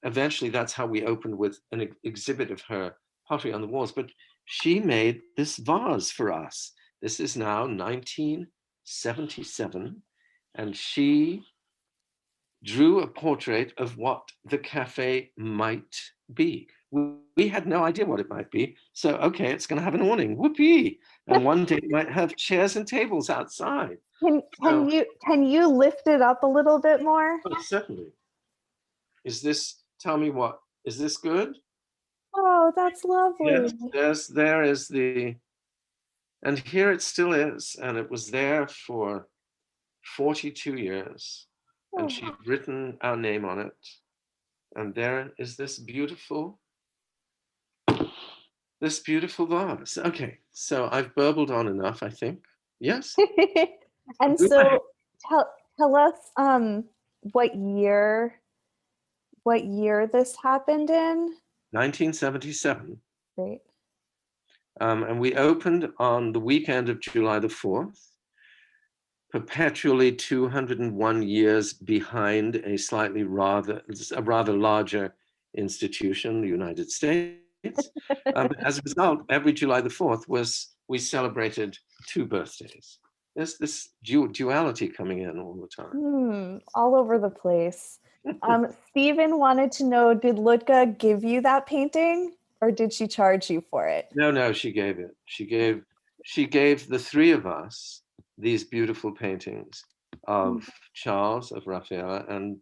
eventually that's how we opened with an exhibit of her pottery on the walls. But she made this vase for us. This is now 1977, and she drew a portrait of what the cafe might be. We had no idea what it might be. So, okay, it's going to have an awning. Whoopee! And one day it might have chairs and tables outside. Can you lift it up a little bit more? Oh, certainly. Tell me what, is this good? Oh, that's lovely. Yes, there is and here it still is. And it was there for 42 years. And she'd written our name on it. And there is this beautiful vase. Okay, so I've burbled on enough, I think. Yes. And so tell us what year this happened in? 1977. Great. And we opened on the weekend of July the 4th, perpetually 201 years behind a rather larger institution, the United States. As a result, every July the 4th we celebrated 2 birthdays. There's this duality coming in all the time. All over the place. Stephen wanted to know, did Lutka give you that painting, or did she charge you for it? No, she gave it. She gave the 3 of us these beautiful paintings of Charles, of Raphael, and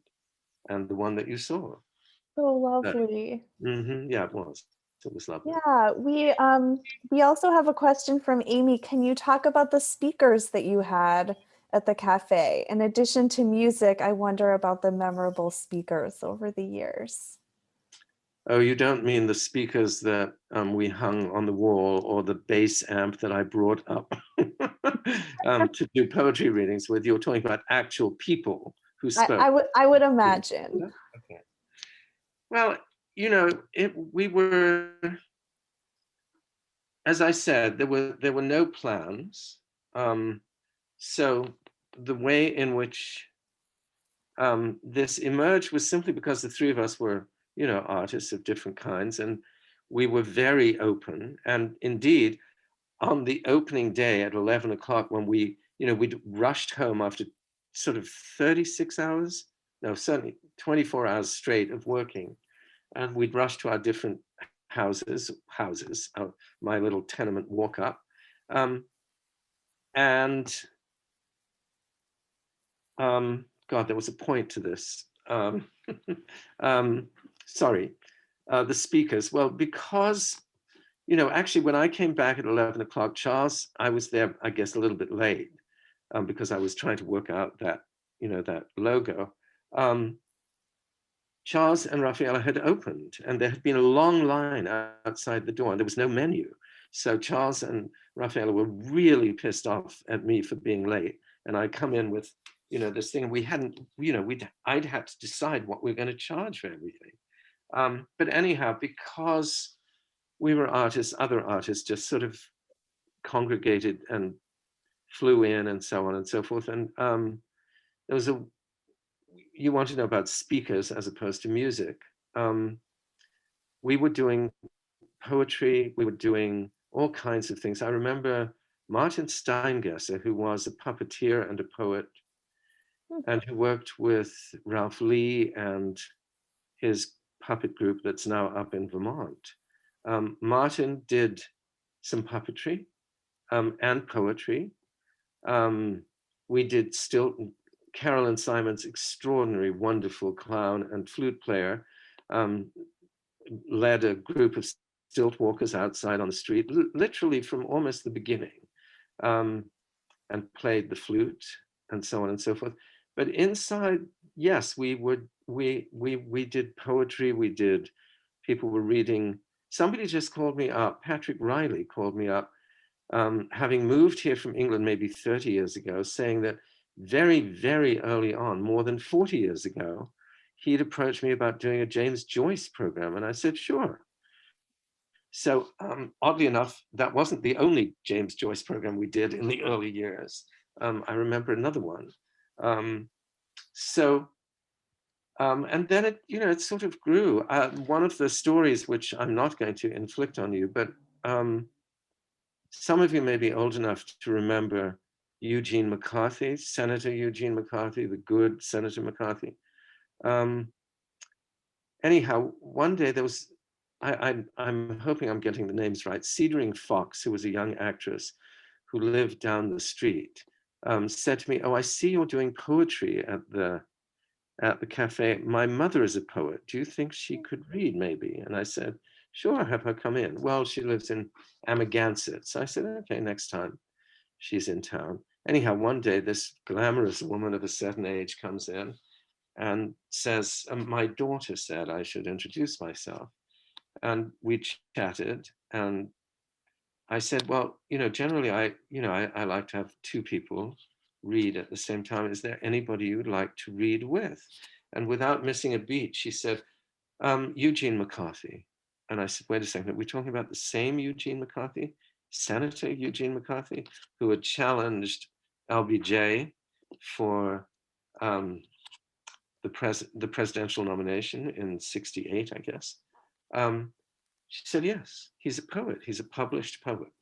the one that you saw. So lovely. Yeah, it was. It was lovely. Yeah, we also have a question from Amy. Can you talk about the speakers that you had at the cafe? In addition to music, I wonder about the memorable speakers over the years. Oh, you don't mean the speakers that we hung on the wall, or the bass amp that I brought up to do poetry readings with? You're talking about actual people who spoke. I would imagine. Okay. Well, we were, as I said, there were no plans. So the way in which this emerged was simply because the 3 of us were artists of different kinds. And we were very open. And indeed, on the opening day at 11 o'clock, when we'd rushed home after sort of 36 hours, no, certainly 24 hours straight of working. And we'd rush to our different houses, my little tenement walk up. God, there was a point to this. Sorry, the speakers. Well, because, actually when I came back at 11 o'clock, Charles, I was there, I guess, a little bit late because I was trying to work out that, that logo. Charles and Raffaella had opened and there had been a long line outside the door and there was no menu. So Charles and Raffaella were really pissed off at me for being late. And I come in with, this thing, and we hadn't, I'd had to decide what we were going to charge for everything. But anyhow, because we were artists, other artists just sort of congregated and flew in and so on and so forth. And there was you want to know about speakers as opposed to music. We were doing poetry, we were doing all kinds of things. I remember Martin Steingesser, who was a puppeteer and a poet, and who worked with Ralph Lee and his puppet group that's now up in Vermont. Martin did some puppetry and poetry. We did Carolyn Simon's extraordinary, wonderful clown and flute player, led a group of stilt walkers outside on the street, literally from almost the beginning, and played the flute and so on and so forth. But inside, yes, we did poetry, people were reading. Somebody just called me up, Patrick Riley called me up, having moved here from England maybe 30 years ago, saying that very, very early on, more than 40 years ago, he'd approached me about doing a James Joyce program. And I said, sure. So oddly enough, that wasn't the only James Joyce program we did in the early years. I remember another one. And then it sort of grew. One of the stories, which I'm not going to inflict on you, but some of you may be old enough to remember Eugene McCarthy, Senator Eugene McCarthy, the good Senator McCarthy. Anyhow, one day there was, I'm hoping I'm getting the names right, Cedring Fox, who was a young actress who lived down the street, said to me, oh, I see you're doing poetry at the cafe. My mother is a poet. Do you think she could read maybe? And I said, sure, have her come in. Well, she lives in Amagansett. So I said, okay, next time she's in town. Anyhow, one day this glamorous woman of a certain age comes in and says, my daughter said I should introduce myself. And we chatted and I said, well, generally I like to have two people read at the same time. Is there anybody you'd like to read with? And without missing a beat, she said, Eugene McCarthy. And I said, wait a second, are we talking about the same Eugene McCarthy? Senator Eugene McCarthy, who had challenged LBJ for the presidential nomination in '68, I guess. She said, yes, he's a poet. He's a published poet.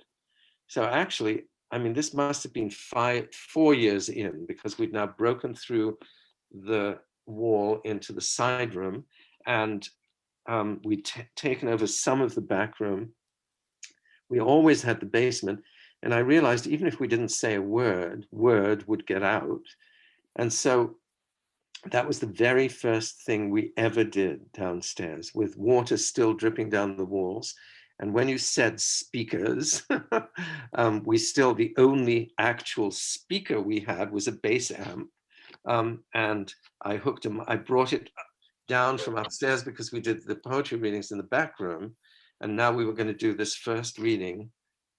So actually, I mean, this must have been 4 years in, because we'd now broken through the wall into the side room, and we'd taken over some of the back room. We always had the basement. And I realized even if we didn't say a word would get out. And so that was the very first thing we ever did downstairs, with water still dripping down the walls. And when you said speakers, the only actual speaker we had was a bass amp. And I brought it down from upstairs because we did the poetry readings in the back room. And now we were going to do this first reading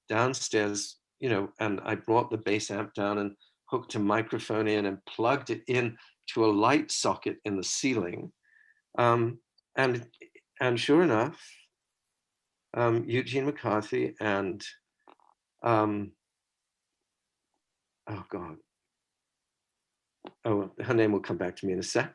downstairs, and I brought the bass amp down and hooked a microphone in and plugged it in to a light socket in the ceiling. And sure enough, Eugene McCarthy and, her name will come back to me in a sec.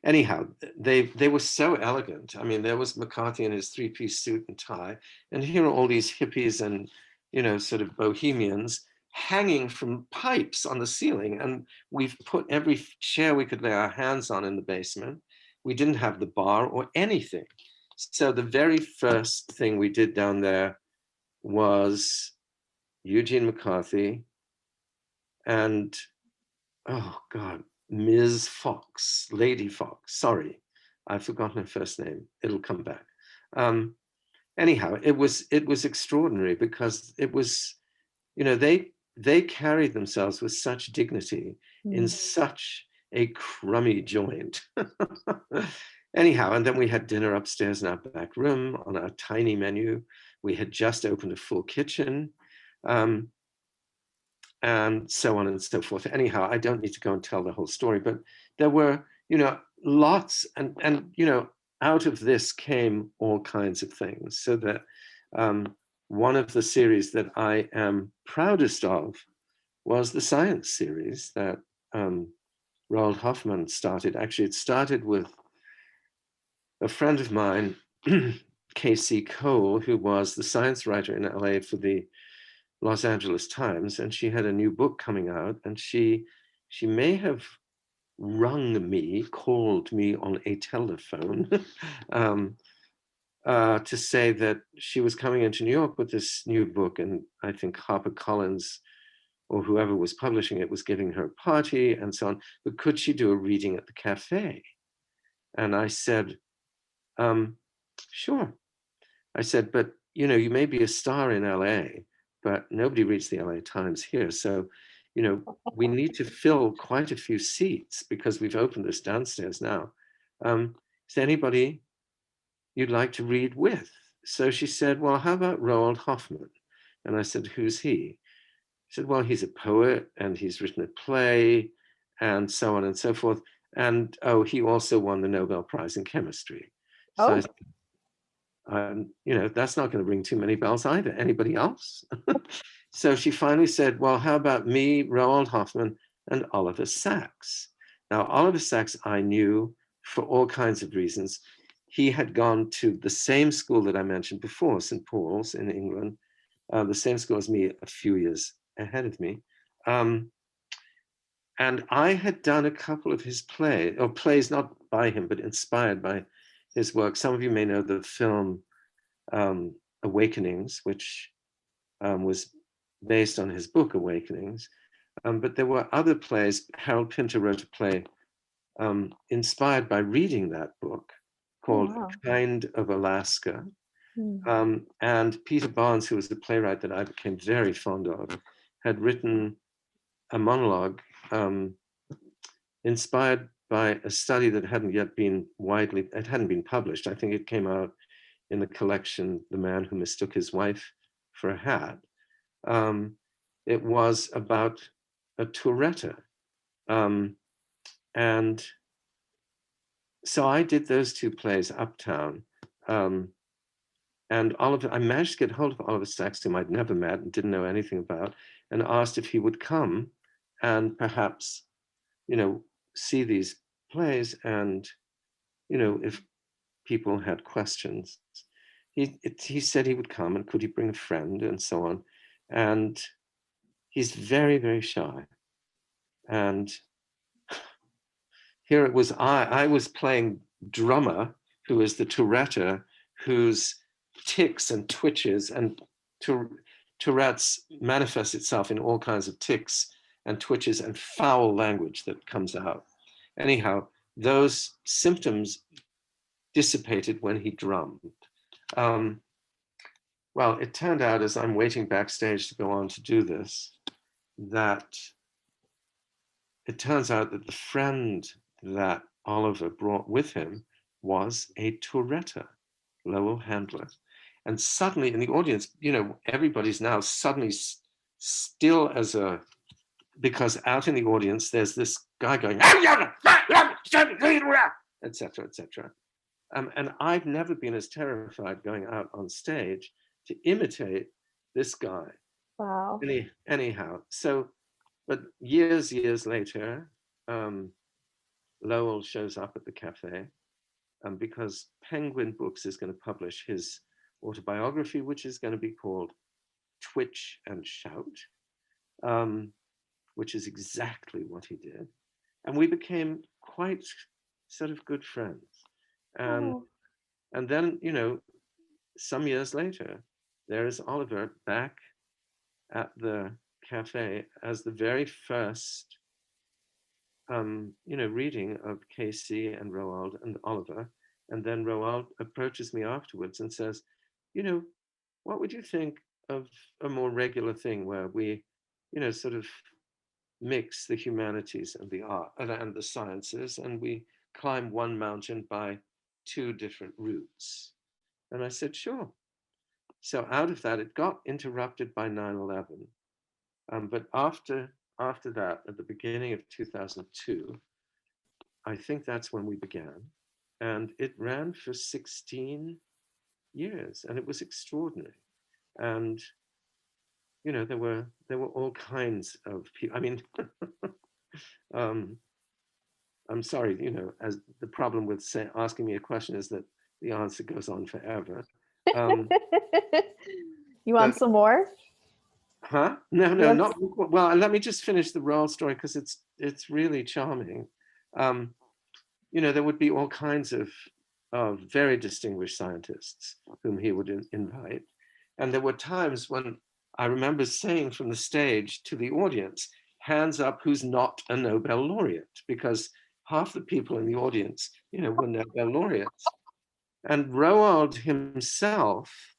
anyhow, they were so elegant. I mean, there was McCarthy in his three-piece suit and tie, and here are all these hippies and, you know, sort of bohemians hanging from pipes on the ceiling. And we've put every chair we could lay our hands on in the basement. We didn't have the bar or anything. So the very first thing we did down there was Eugene McCarthy and, oh God, Ms. Fox, Lady Fox, sorry, I've forgotten her first name. It'll come back. Anyhow, it was extraordinary because it was, you know, they carried themselves with such dignity in such a crummy joint. Anyhow, and then we had dinner upstairs in our back room on our tiny menu. We had just opened a full kitchen, and so on and so forth. Anyhow, I don't need to go and tell the whole story, but there were, you know, lots, and you know, out of this came all kinds of things. So that one of the series that I am proudest of was the science series that Raul Hoffman started. Actually, it started with a friend of mine, Casey Cole, who was the science writer in LA for the Los Angeles Times, and she had a new book coming out, and she may have called me on a telephone to say that she was coming into New York with this new book, and I think HarperCollins or whoever was publishing it was giving her a party and so on, but could she do a reading at the cafe? And I said, sure. I said, but you know, you may be a star in LA, but nobody reads the LA Times here. So, you know, we need to fill quite a few seats because we've opened this downstairs now. Is there anybody you'd like to read with? So she said, well, how about Roald Hoffman? And I said, who's he? She said, well, he's a poet and he's written a play and so on and so forth. And oh, he also won the Nobel Prize in Chemistry. So I said, you know, that's not going to ring too many bells either. Anybody else? So she finally said, well, how about me, Roald Hoffman, and Oliver Sacks? Now, Oliver Sacks I knew for all kinds of reasons. He had gone to the same school that I mentioned before, St. Paul's in England, the same school as me, a few years ahead of me. And I had done a couple of his plays not by him, but inspired by his work. Some of you may know the film Awakenings, which was based on his book Awakenings. But there were other plays. Harold Pinter wrote a play inspired by reading that book called A Kind of Alaska. And Peter Barnes, who was the playwright that I became very fond of, had written a monologue inspired by a study that hadn't yet been it hadn't been published. I think it came out in the collection, The Man Who Mistook His Wife for a Hat. It was about a Tourette. And so I did those two plays uptown. And I managed to get hold of Oliver Sacks, whom I'd never met and didn't know anything about, and asked if he would come and perhaps, you know, see these plays and, you know, if people had questions. He said he would come and could he bring a friend and so on. And he's very, very shy. And here it was, I was playing drummer, who is the Tourette, whose tics and twitches and Tourette's manifests itself in all kinds of tics and twitches and foul language that comes out. Anyhow, those symptoms dissipated when he drummed. Well, it turned out, as I'm waiting backstage to go on to do this, that it turns out that the friend that Oliver brought with him was a Tourette, Lowell Handler. And suddenly in the audience, you know, everybody's now suddenly still as because out in the audience, there's this guy going, etc., etc. And I've never been as terrified going out on stage to imitate this guy. Wow. Anyhow, so, but years later, Lowell shows up at the cafe because Penguin Books is going to publish his autobiography, which is going to be called Twitch and Shout, which is exactly what he did. And we became quite sort of good friends. And then, you know, some years later, there is Oliver back at the cafe as the very first, you know, reading of Casey and Roald and Oliver. And then Roald approaches me afterwards and says, you know, what would you think of a more regular thing where we, you know, sort of mix the humanities and the art and the sciences, and we climb one mountain by two different routes? And I said, sure. So out of that, it got interrupted by 9/11. But after that, at the beginning of 2002, I think that's when we began. And it ran for 16 years, and it was extraordinary. And, you know, there were all kinds of people. I mean, I'm sorry, you know, as the problem with asking me a question is that the answer goes on forever. You want some more? Huh? No, not well. Let me just finish the Raul story because it's really charming. You know, there would be all kinds of very distinguished scientists whom he would invite, and there were times when I remember saying from the stage to the audience, "Hands up, who's not a Nobel laureate?" Because half the people in the audience, you know, were Nobel laureates. And Roald himself,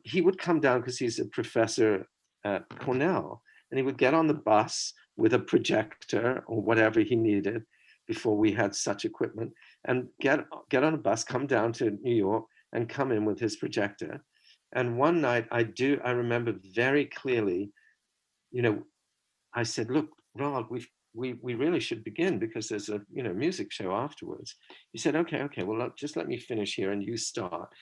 he would come down because he's a professor at Cornell, and he would get on the bus with a projector or whatever he needed before we had such equipment, and get on a bus, come down to New York, and come in with his projector. And one night, I remember very clearly, you know, I said, "Look, Roald, we really should begin because there's a, you know, music show afterwards." He said, okay, well, just let me finish here and you start.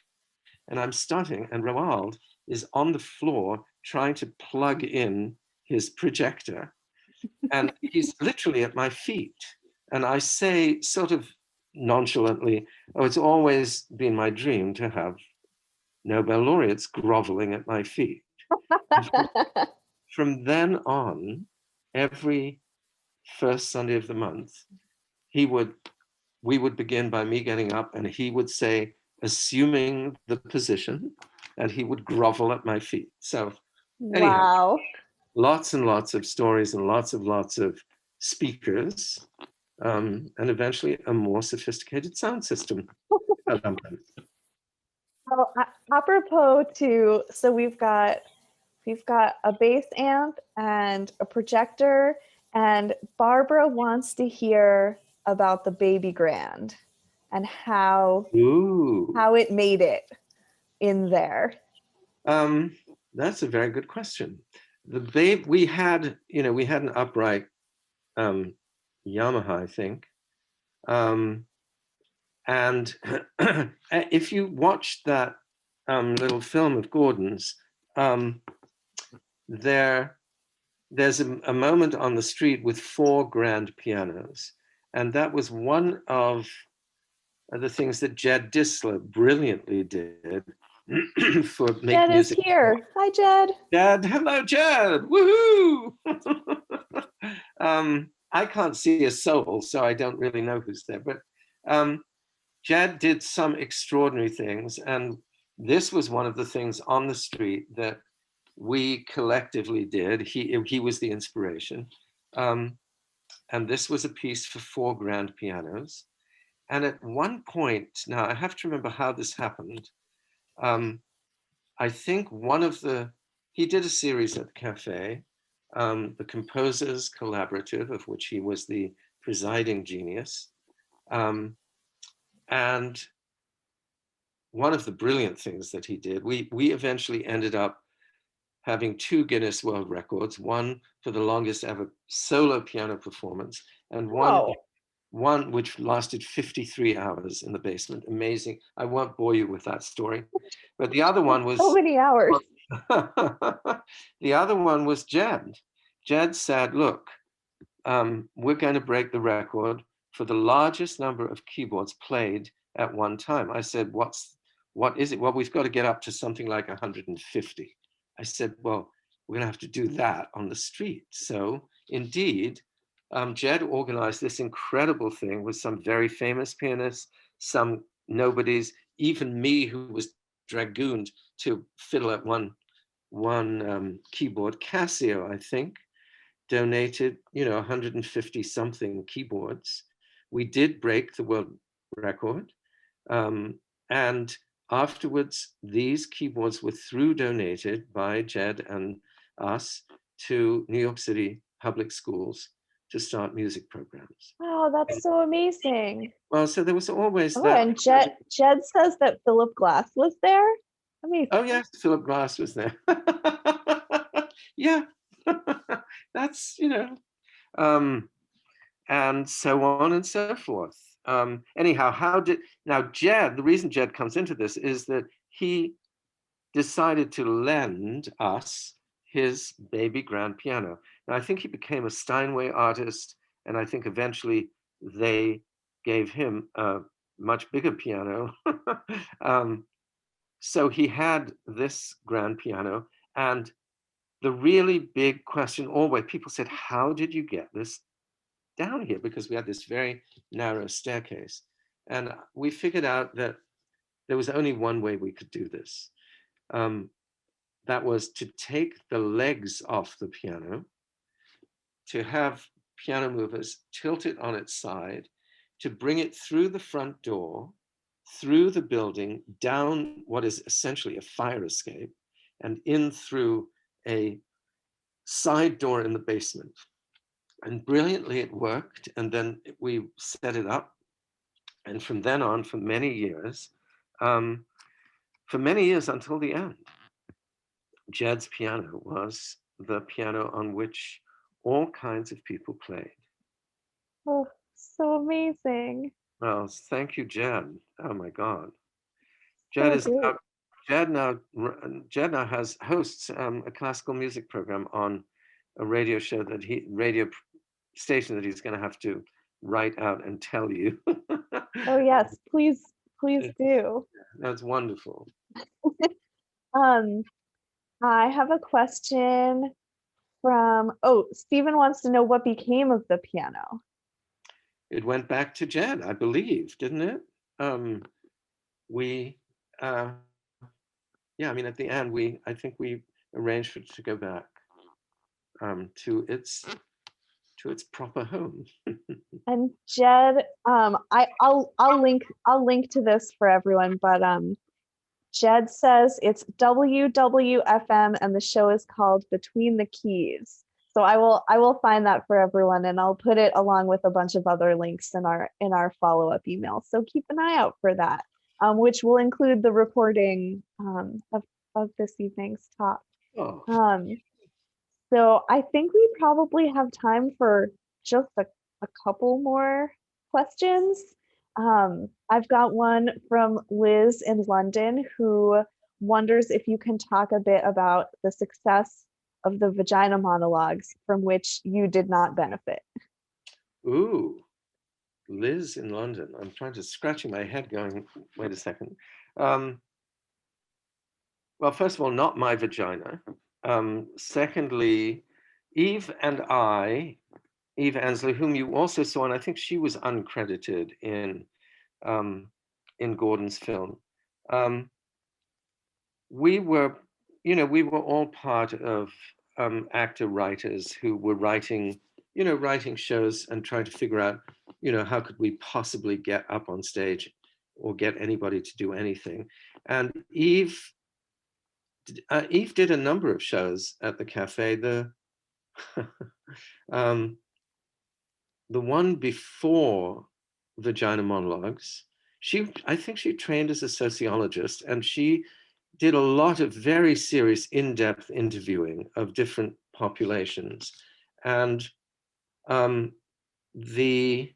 And I'm starting, and Roald is on the floor trying to plug in his projector, and he's literally at my feet. And I say sort of nonchalantly, "Oh, it's always been my dream to have Nobel laureates groveling at my feet." From then on, every first Sunday of the month, we would begin by me getting up, and he would say, assuming the position, and he would grovel at my feet. So anyhow, wow, lots and lots of stories and lots of speakers, and eventually a more sophisticated sound system. So apropos to, so we've got a bass amp and a projector, and Barbara wants to hear about the baby grand and how it made it in there. That's a very good question. We had an upright Yamaha, I think. And if you watch that little film of Gordon's, there's a moment on the street with 4 grand pianos. And that was one of the things that Jed Disler brilliantly did for making Jed music. is here. Hi, Jed. Jed, hello, Jed. Woohoo! I can't see a soul, so I don't really know who's there. But Jed did some extraordinary things, and this was one of the things on the street that we collectively did. He was the inspiration. And this was a piece for 4 grand pianos. And at one point, now I have to remember how this happened. I think he did a series at the cafe, the Composers Collaborative, of which he was the presiding genius. And one of the brilliant things that he did, we eventually ended up having 2 Guinness World Records, one for the longest ever solo piano performance, and one which lasted 53 hours in the basement. Amazing. I won't bore you with that story. But the other one was... So many hours. The other one was Jed. Jed said, look, we're going to break the record. for the largest number of keyboards played at one time. I said, what is it? Well, we've got to get up to something like 150. I said, well, we're gonna have to do that on the street. So indeed, Jed organized this incredible thing with some very famous pianists, some nobodies, even me, who was dragooned to fiddle at one keyboard. Casio, I think, donated, 150 something keyboards. We did break the world record. And afterwards, these keyboards were donated by Jed and us to New York City public schools to start music programs. Oh, that's so amazing. Well, so there was always Oh, that. and Jed says that Philip Glass was there. Amazing. Oh yes, Philip Glass was there. Yeah, that's, and so on and so forth. Anyhow, Jed, the reason Jed comes into this is that he decided to lend us his baby grand piano. Now, I think he became a Steinway artist, and I think eventually they gave him a much bigger piano. So he had this grand piano, and the really big question always, people said, how did you get this down here? Because we had this very narrow staircase. And we figured out that there was only one way we could do this. That was to take the legs off the piano, to have piano movers tilt it on its side, to bring it through the front door, through the building, down what is essentially a fire escape, and in through a side door in the basement. And brilliantly it worked. And then we set it up. And from then on, for many years until the end, Jed's piano was the piano on which all kinds of people played. Oh, so amazing. Well, thank you, Jed. Oh my God. So Jed now hosts a classical music program on a radio station that he's going to have to write out and tell you. Oh yes, please do. That's wonderful. I have a question from, Stephen wants to know what became of the piano. It went back to Jed, I believe, didn't it? At the end, I think we arranged for it to go back to its proper home. And Jed, I'll link to this for everyone, but Jed says it's WWFM and the show is called Between the Keys. So I will find that for everyone, and I'll put it along with a bunch of other links in our follow-up email. So keep an eye out for that, which will include the recording of this evening's talk. Oh. So I think we probably have time for just a couple more questions. I've got one from Liz in London, who wonders if you can talk a bit about the success of the vagina monologues from which you did not benefit. Ooh, Liz in London. I'm scratching my head going, wait a second. Well, first of all, not my vagina. Secondly, Eve Ansley, whom you also saw, and I think she was uncredited in Gordon's film. We were all part of actor writers who were writing shows and trying to figure out, how could we possibly get up on stage or get anybody to do anything. And Eve did a number of shows at the cafe. The one before Vagina Monologues, I think she trained as a sociologist, and she did a lot of very serious, in-depth interviewing of different populations. And the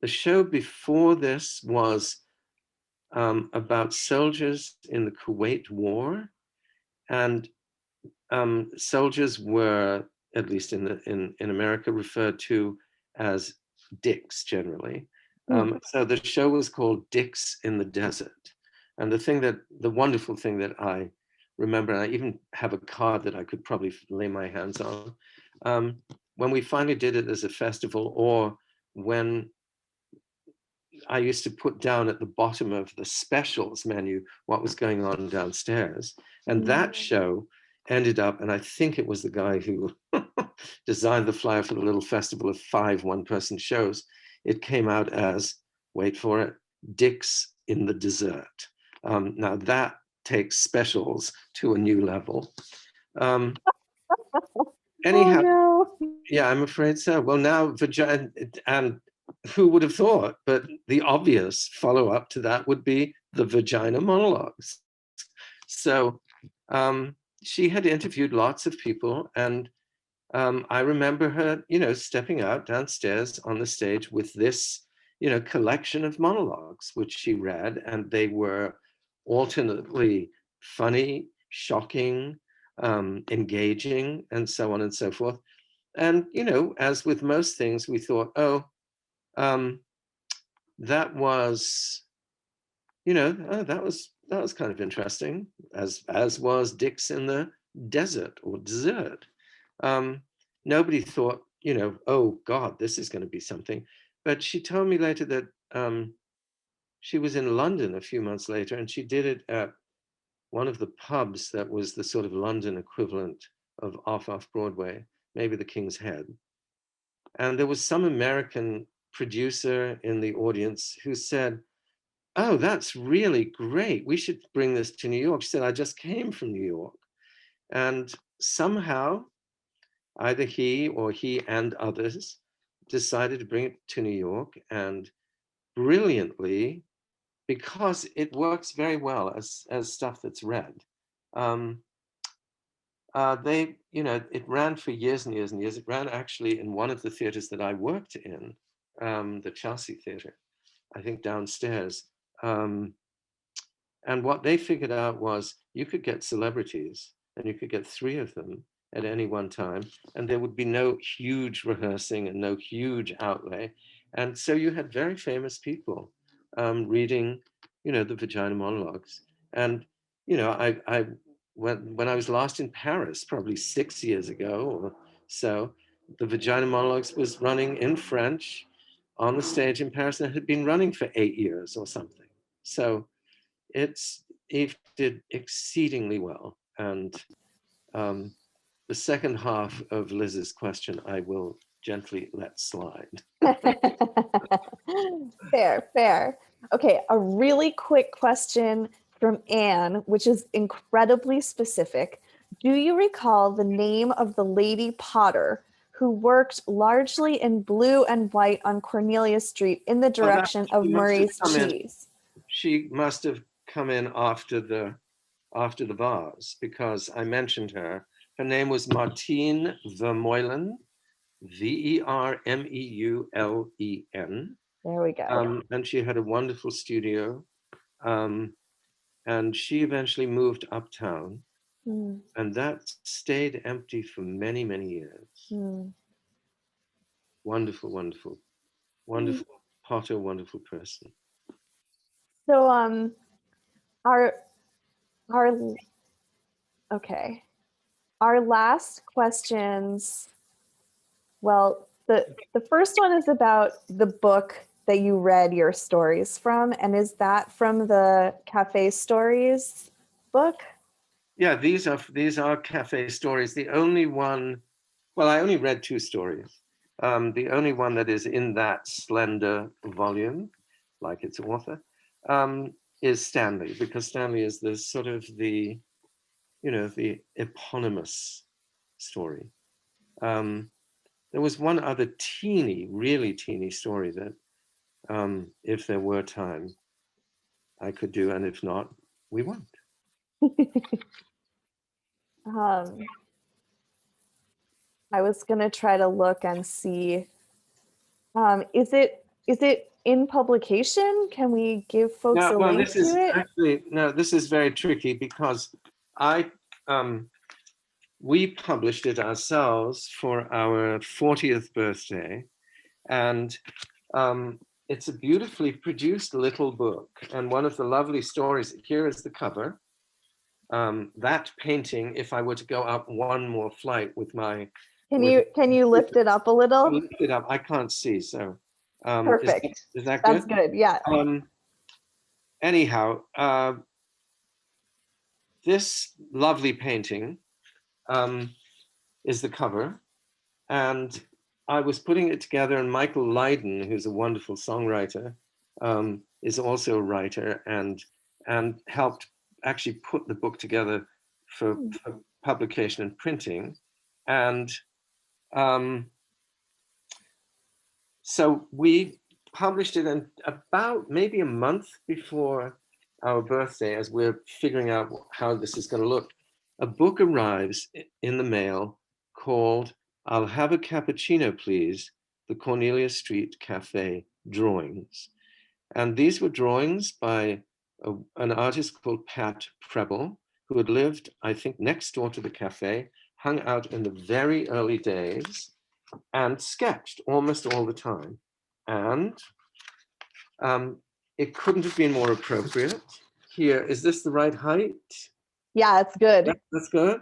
show before this was about soldiers in the Kuwait War, and soldiers were, at least in America, referred to as Dicks generally. So the show was called Dicks in the Desert. And the wonderful thing that I remember, and I even have a card that I could probably lay my hands on, when we finally did it as a festival, or when I used to put down at the bottom of the specials menu what was going on downstairs. And that show ended up, and I think it was the guy who designed the flyer for the little festival of 5 one-person shows. It came out as, wait for it, Dicks in the Desert. Now that takes specials to a new level. Anyhow, Oh, no. yeah, I'm afraid so. Well, now vagina, and who would have thought? But the obvious follow-up to that would be the vagina monologues. So she had interviewed lots of people, and I remember her, stepping out downstairs on the stage with this, collection of monologues, which she read, and they were alternately funny, shocking, engaging, and so on and so forth. And, as with most things, we thought, that was, that was kind of interesting, as was Dicks in the Desert or Dessert. Nobody thought, oh God, this is going to be something. But she told me later that she was in London a few months later, and she did it at one of the pubs that was the sort of London equivalent of off Broadway, maybe the King's Head. And there was some American producer in the audience who said, oh, that's really great. We should bring this to New York. She said, I just came from New York. And somehow, either he or he and others decided to bring it to New York, and brilliantly, because it works very well as stuff that's read. It ran for years and years and years. It ran actually in one of the theaters that I worked in, the Chelsea Theater, I think downstairs. And what they figured out was you could get celebrities, and you could get 3 of them at any one time, and there would be no huge rehearsing and no huge outlay. And so you had very famous people reading, the vagina monologues. And, I when I was last in Paris, probably 6 years ago or so, the vagina monologues was running in French on the stage in Paris, and it had been running for 8 years or something. So it did exceedingly well. And the second half of Liz's question, I will gently let slide. Fair. Okay, a really quick question from Anne, which is incredibly specific. Do you recall the name of the lady potter who worked largely in blue and white on Cornelia Street in the direction of Murray's Cheese? She must have come in after the vase, because I mentioned her. Her name was Martine Vermeulen, Vermeulen. There we go. And she had a wonderful studio. And she eventually moved uptown. And that stayed empty for many, many years. Wonderful, wonderful, wonderful potter, wonderful person. So our last questions, well, the first one is about the book that you read your stories from, and is that from the Cafe Stories book? Yeah, these are Cafe Stories. The only one, well, I only read 2 stories. The only one that is in that slender volume, like its author, is Stanley, because Stanley is the sort of the eponymous story. There was one other really teeny story that, if there were time, I could do, and if not, we won't. I was gonna try to look and see. Is it in publication? Can we give folks a link to it? Actually, no, this is very tricky, because we published it ourselves for our 40th birthday. And it's a beautifully produced little book. And one of the lovely stories, here is the cover. That painting, if I were to go up one more flight with my... Can you lift it up a little? Lift it up, I can't see, so. Perfect. Is that good? That's good, yeah. Anyhow, this lovely painting is the cover, and I was putting it together, and Michael Lydon, who's a wonderful songwriter, is also a writer and helped actually put the book together for publication and printing. And so we published it in about maybe a month before our birthday, as we're figuring out how this is going to look. A book arrives in the mail called "I'll Have a Cappuccino, Please, the Cornelia Street Cafe Drawings." And these were drawings by an artist called Pat Preble, who had lived, I think, next door to the cafe, hung out in the very early days, and sketched almost all the time. And it couldn't have been more appropriate. Here, is this the right height? Yeah, it's good. That's good.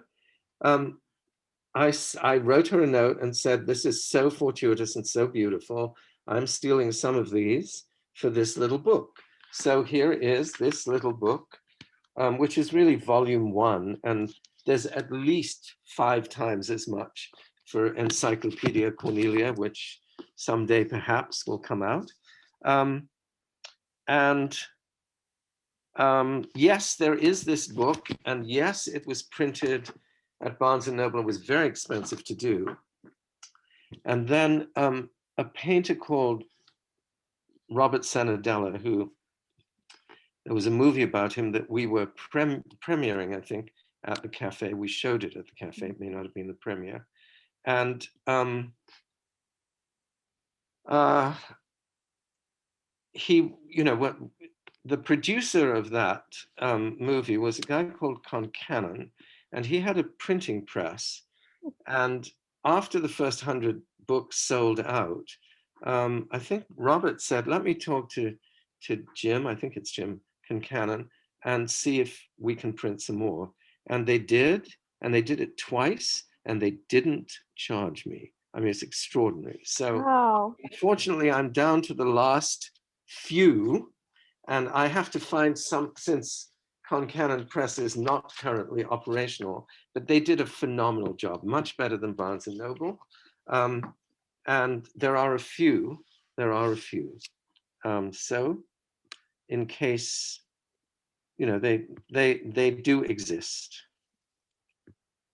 I wrote her a note and said, this is so fortuitous and so beautiful. I'm stealing some of these for this little book. So here is this little book, which is really volume 1. And there's at least 5 times as much for Encyclopedia Cornelia, which someday perhaps will come out. Yes, there is this book, and yes, it was printed at Barnes & Noble. It was very expensive to do. And then a painter called Robert Sanadella, who, there was a movie about him that we were premiering, I think, at the cafe. We showed it at the cafe. It may not have been the premiere. And he, the producer of that movie was a guy called Concannon, and he had a printing press. And after the first 100 books sold out, I think Robert said, let me talk to Jim, I think it's Jim Concannon, and see if we can print some more. And they did it twice, and they didn't charge me. I mean, it's extraordinary. So wow. Unfortunately, I'm down to the last few, and I have to find some, since Concannon Press is not currently operational, but they did a phenomenal job, much better than Barnes & Noble. And there are a few. So in case, they do exist.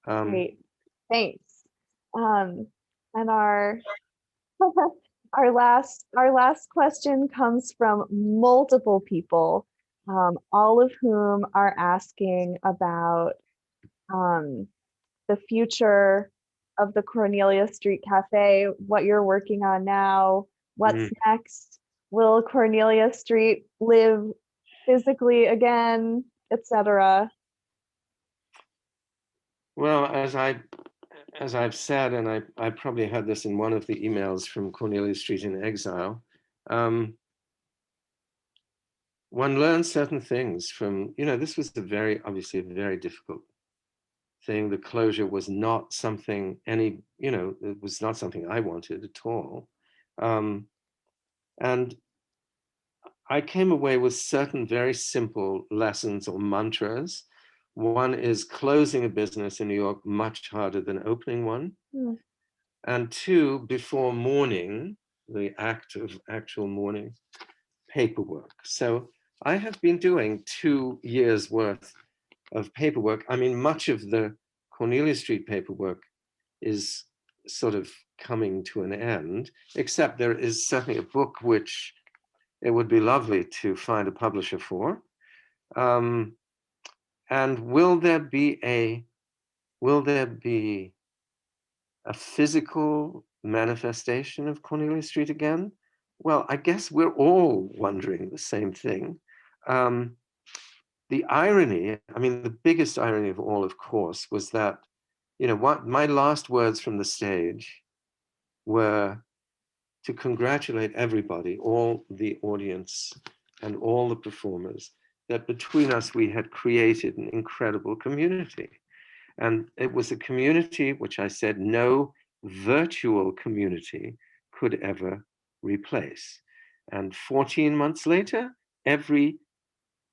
Great, thanks. And our last question comes from multiple people, all of whom are asking about the future of the Cornelia Street Cafe, what you're working on now, what's next, will Cornelia Street live physically again, etc. Well, as I've said, and I probably had this in one of the emails from Cornelia Street in Exile, one learns certain things from, this was obviously a very difficult thing. The closure was not something it was not something I wanted at all. And I came away with certain very simple lessons or mantras. One is closing a business in New York much harder than opening one. And 2, before mourning, the act of actual mourning, paperwork. So I have been doing 2 years worth of paperwork. I mean, much of the Cornelia Street paperwork is sort of coming to an end, except there is certainly a book which it would be lovely to find a publisher for. And will there be a physical manifestation of Cornelia Street again? Well, I guess we're all wondering the same thing. The irony, the biggest irony of all, of course, was that, what my last words from the stage were, to congratulate everybody, all the audience and all the performers, that between us we had created an incredible community. And it was a community which I said no virtual community could ever replace. And 14 months later, every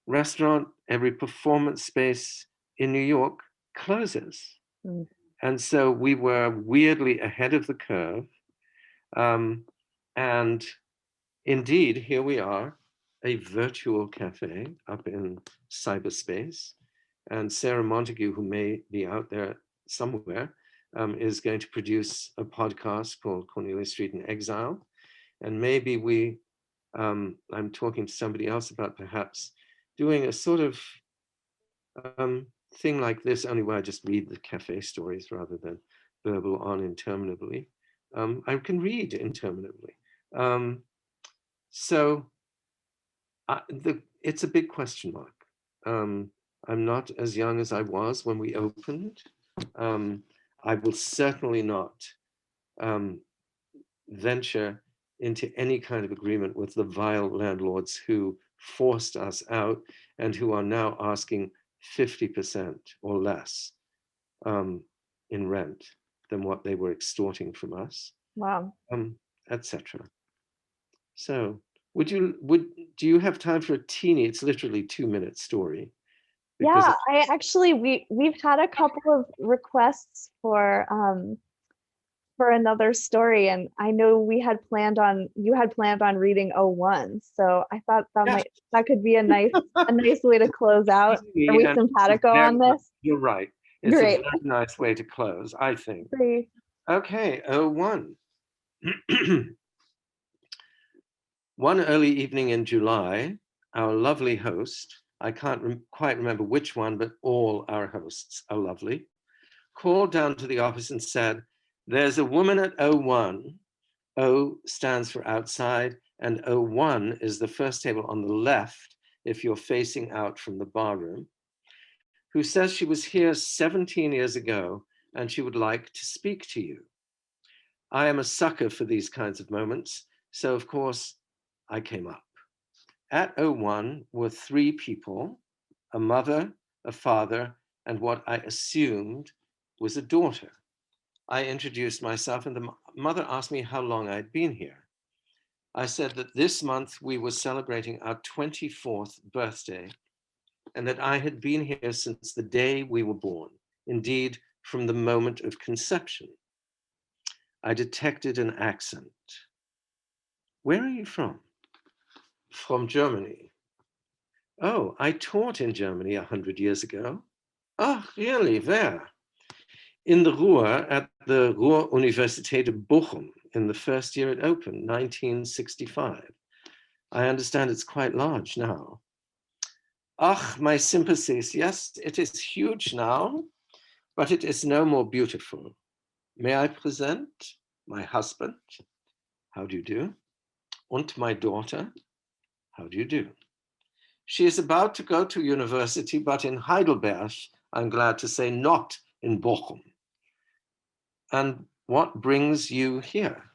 restaurant, every performance space in New York closes. Mm. And so we were weirdly ahead of the curve. And indeed, here we are, a virtual cafe up in cyberspace. And Sarah Montague, who may be out there somewhere, is going to produce a podcast called Cornelia Street in Exile. And maybe we, I'm talking to somebody else about perhaps doing a sort of thing like this, only where I just read the cafe stories rather than burble on interminably. I can read interminably. It's a big question mark. I'm not as young as I was when we opened. I will certainly not venture into any kind of agreement with the vile landlords who forced us out and who are now asking 50% or less in rent than what they were extorting from us. Wow. Etc. So do you have time for a teeny, it's literally 2-minute story? Yeah, we've had a couple of requests for another story, and I know you had planned on reading 01, so I thought that could be a nice way to close out. Are we simpatico on this? You're right. It's Great. a very nice way to close, I think. Great. Okay, 01. One early evening in July, our lovely host, I can't quite remember which one, but all our hosts are lovely, called down to the office and said, "There's a woman at 01. O stands for outside, and 01 is the first table on the left if you're facing out from the bar room, who says she was here 17 years ago and she would like to speak to you." I am a sucker for these kinds of moments, so of course I came up. At 01 were 3 people, a mother, a father, and what I assumed was a daughter. I introduced myself and the mother asked me how long I'd been here. I said that this month we were celebrating our 24th birthday and that I had been here since the day we were born, indeed from the moment of conception. I detected an accent. "Where are you from?" "From Germany." "Oh, I taught in Germany 100 years ago." "Oh, really? Where?" "In the Ruhr at the Ruhr-Universität Bochum in the first year it opened, 1965. I understand it's quite large now." "Ach, my sympathies. Yes, it is huge now, but it is no more beautiful. May I present my husband? How do you do? And my daughter? How do you do? She is about to go to university, but in Heidelberg, I'm glad to say, not in Bochum. And what brings you here?"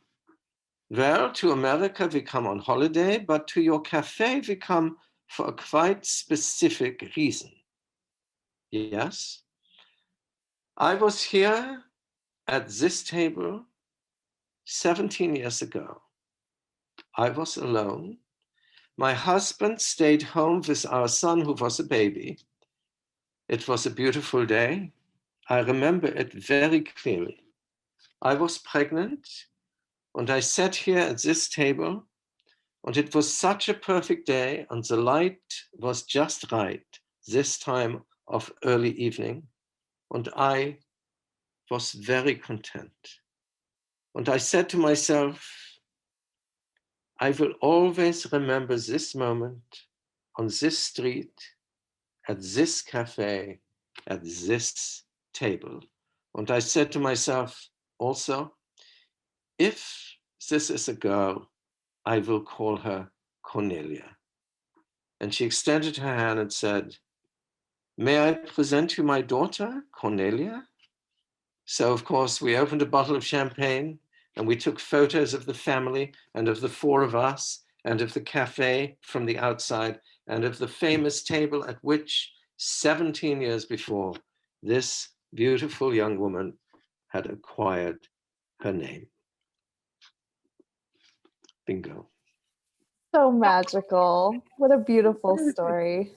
"Well, to America we come on holiday, but to your cafe we come for a quite specific reason." "Yes?" "I was here at this table 17 years ago. I was alone. My husband stayed home with our son who was a baby. It was a beautiful day. I remember it very clearly. I was pregnant and I sat here at this table and it was such a perfect day and the light was just right this time of early evening and I was very content. And I said to myself, I will always remember this moment on this street, at this cafe, at this table. And I said to myself also, if this is a girl, I will call her Cornelia. And she extended her hand and said, "May I present you my daughter, Cornelia?" So of course we opened a bottle of champagne, and we took photos of the family and of the four of us and of the cafe from the outside and of the famous table at which 17 years before this beautiful young woman had acquired her name. Bingo. So magical. What a beautiful story.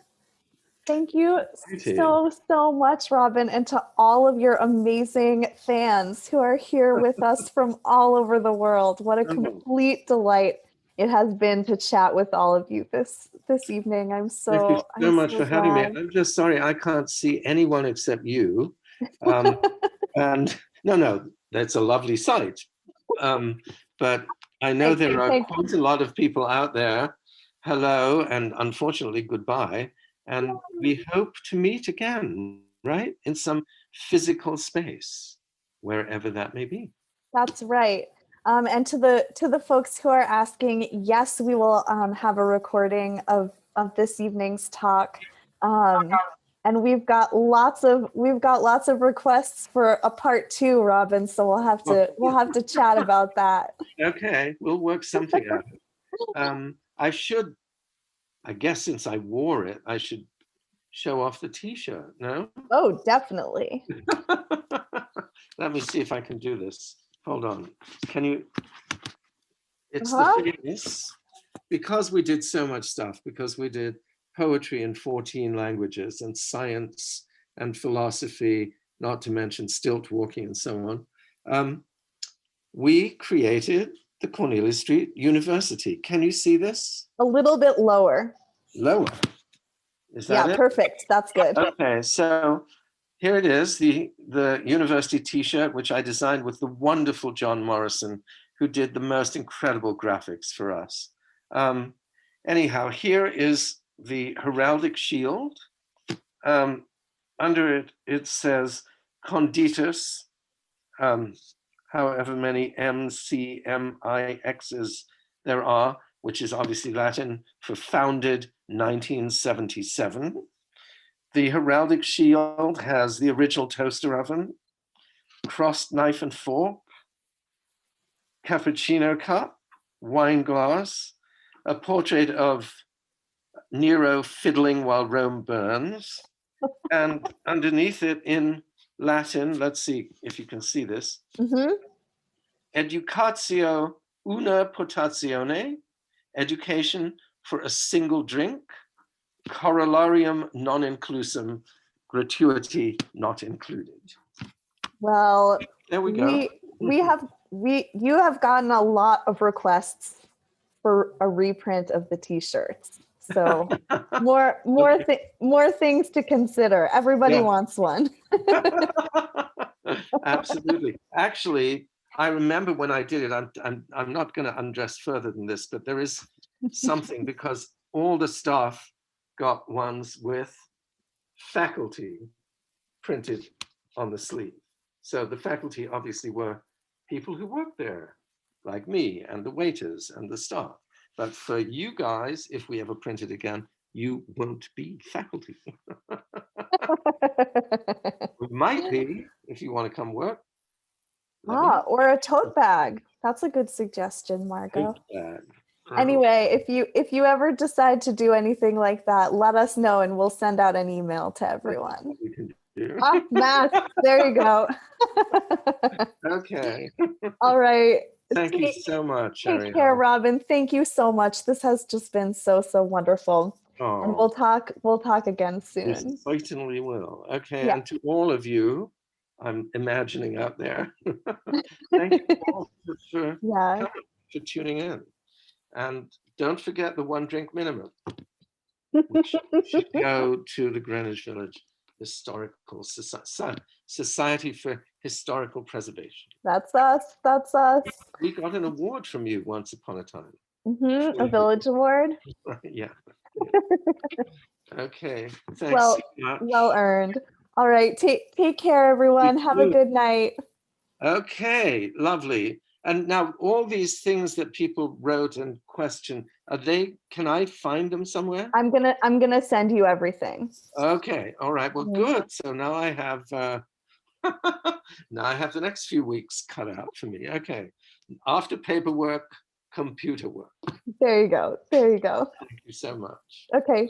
Thank you so much, Robin, and to all of your amazing fans who are here with us from all over the world. What a complete delight it has been to chat with all of you this evening. Thank you so much for having me. glad. I'm just sorry I can't see anyone except you. And no, that's a lovely sight. But I know there are quite a lot of people out there. Hello, and unfortunately, goodbye. And we hope to meet again, right? In some physical space, wherever that may be. That's right. And to the folks who are asking, yes, we will have a recording of this evening's talk. And we've got lots of requests for a part 2, Robin. So we'll have to chat about that. Okay, we'll work something out. I guess since I wore it, I should show off the t-shirt, no? Oh, definitely. Let me see if I can do this. Hold on. Can you? It's the famous, because we did so much stuff, because we did poetry in 14 languages and science and philosophy, not to mention stilt-walking and so on. We created the Cornelia Street University. Can you see this? A little bit lower. Lower. Is that it? Perfect. That's good. Okay, so here it is, the university t-shirt, which I designed with the wonderful John Morrison, who did the most incredible graphics for us. Anyhow, here is the heraldic shield. Under it, it says Conditus, however many MCMIXs there are, which is obviously Latin for founded 1977. The heraldic shield has the original toaster oven, crossed knife and fork, cappuccino cup, wine glass, a portrait of Nero fiddling while Rome burns, and underneath it in Latin, let's see if you can see this, Educatio una potazione, education for a single drink, corollarium non inclusum, gratuity not included. Well, there we go. You have gotten a lot of requests for a reprint of the t-shirts. So more things to consider. Everybody wants one. Absolutely. Actually, I remember when I did it, I'm not going to undress further than this, but there is something, because all the staff got ones with faculty printed on the sleeve. So the faculty obviously were people who worked there, like me and the waiters and the staff. But for you guys, if we ever print it again, you won't be faculty. We might be, if you want to come work. Or a tote bag. That's a good suggestion, Margot. Tote bag. Anyway, if you ever decide to do anything like that, let us know and we'll send out an email to everyone. Matt, there you go. Okay. All right. Thank you so much. Take care, Robin. Thank you so much. This has just been so wonderful. Oh, and we'll talk again soon. We certainly will. Okay, Yeah. and to all of you, I'm imagining out there, thank you all for tuning in. And don't forget the 1 drink minimum. Which should go to the Greenwich Village Historical Society for Historical Preservation. That's us. That's us. We got an award from you once upon a time. A village award. Yeah. Okay. Thanks so much. Well earned. All right. Take care, everyone. Have a good night. Okay. Lovely. And now all these things that people wrote and questioned, can I find them somewhere? I'm gonna send you everything. Okay. All right. Well, good. So now I have now I have the next few weeks cut out for me. Okay. After paperwork, computer work. There you go. There you go. Thank you so much. Okay.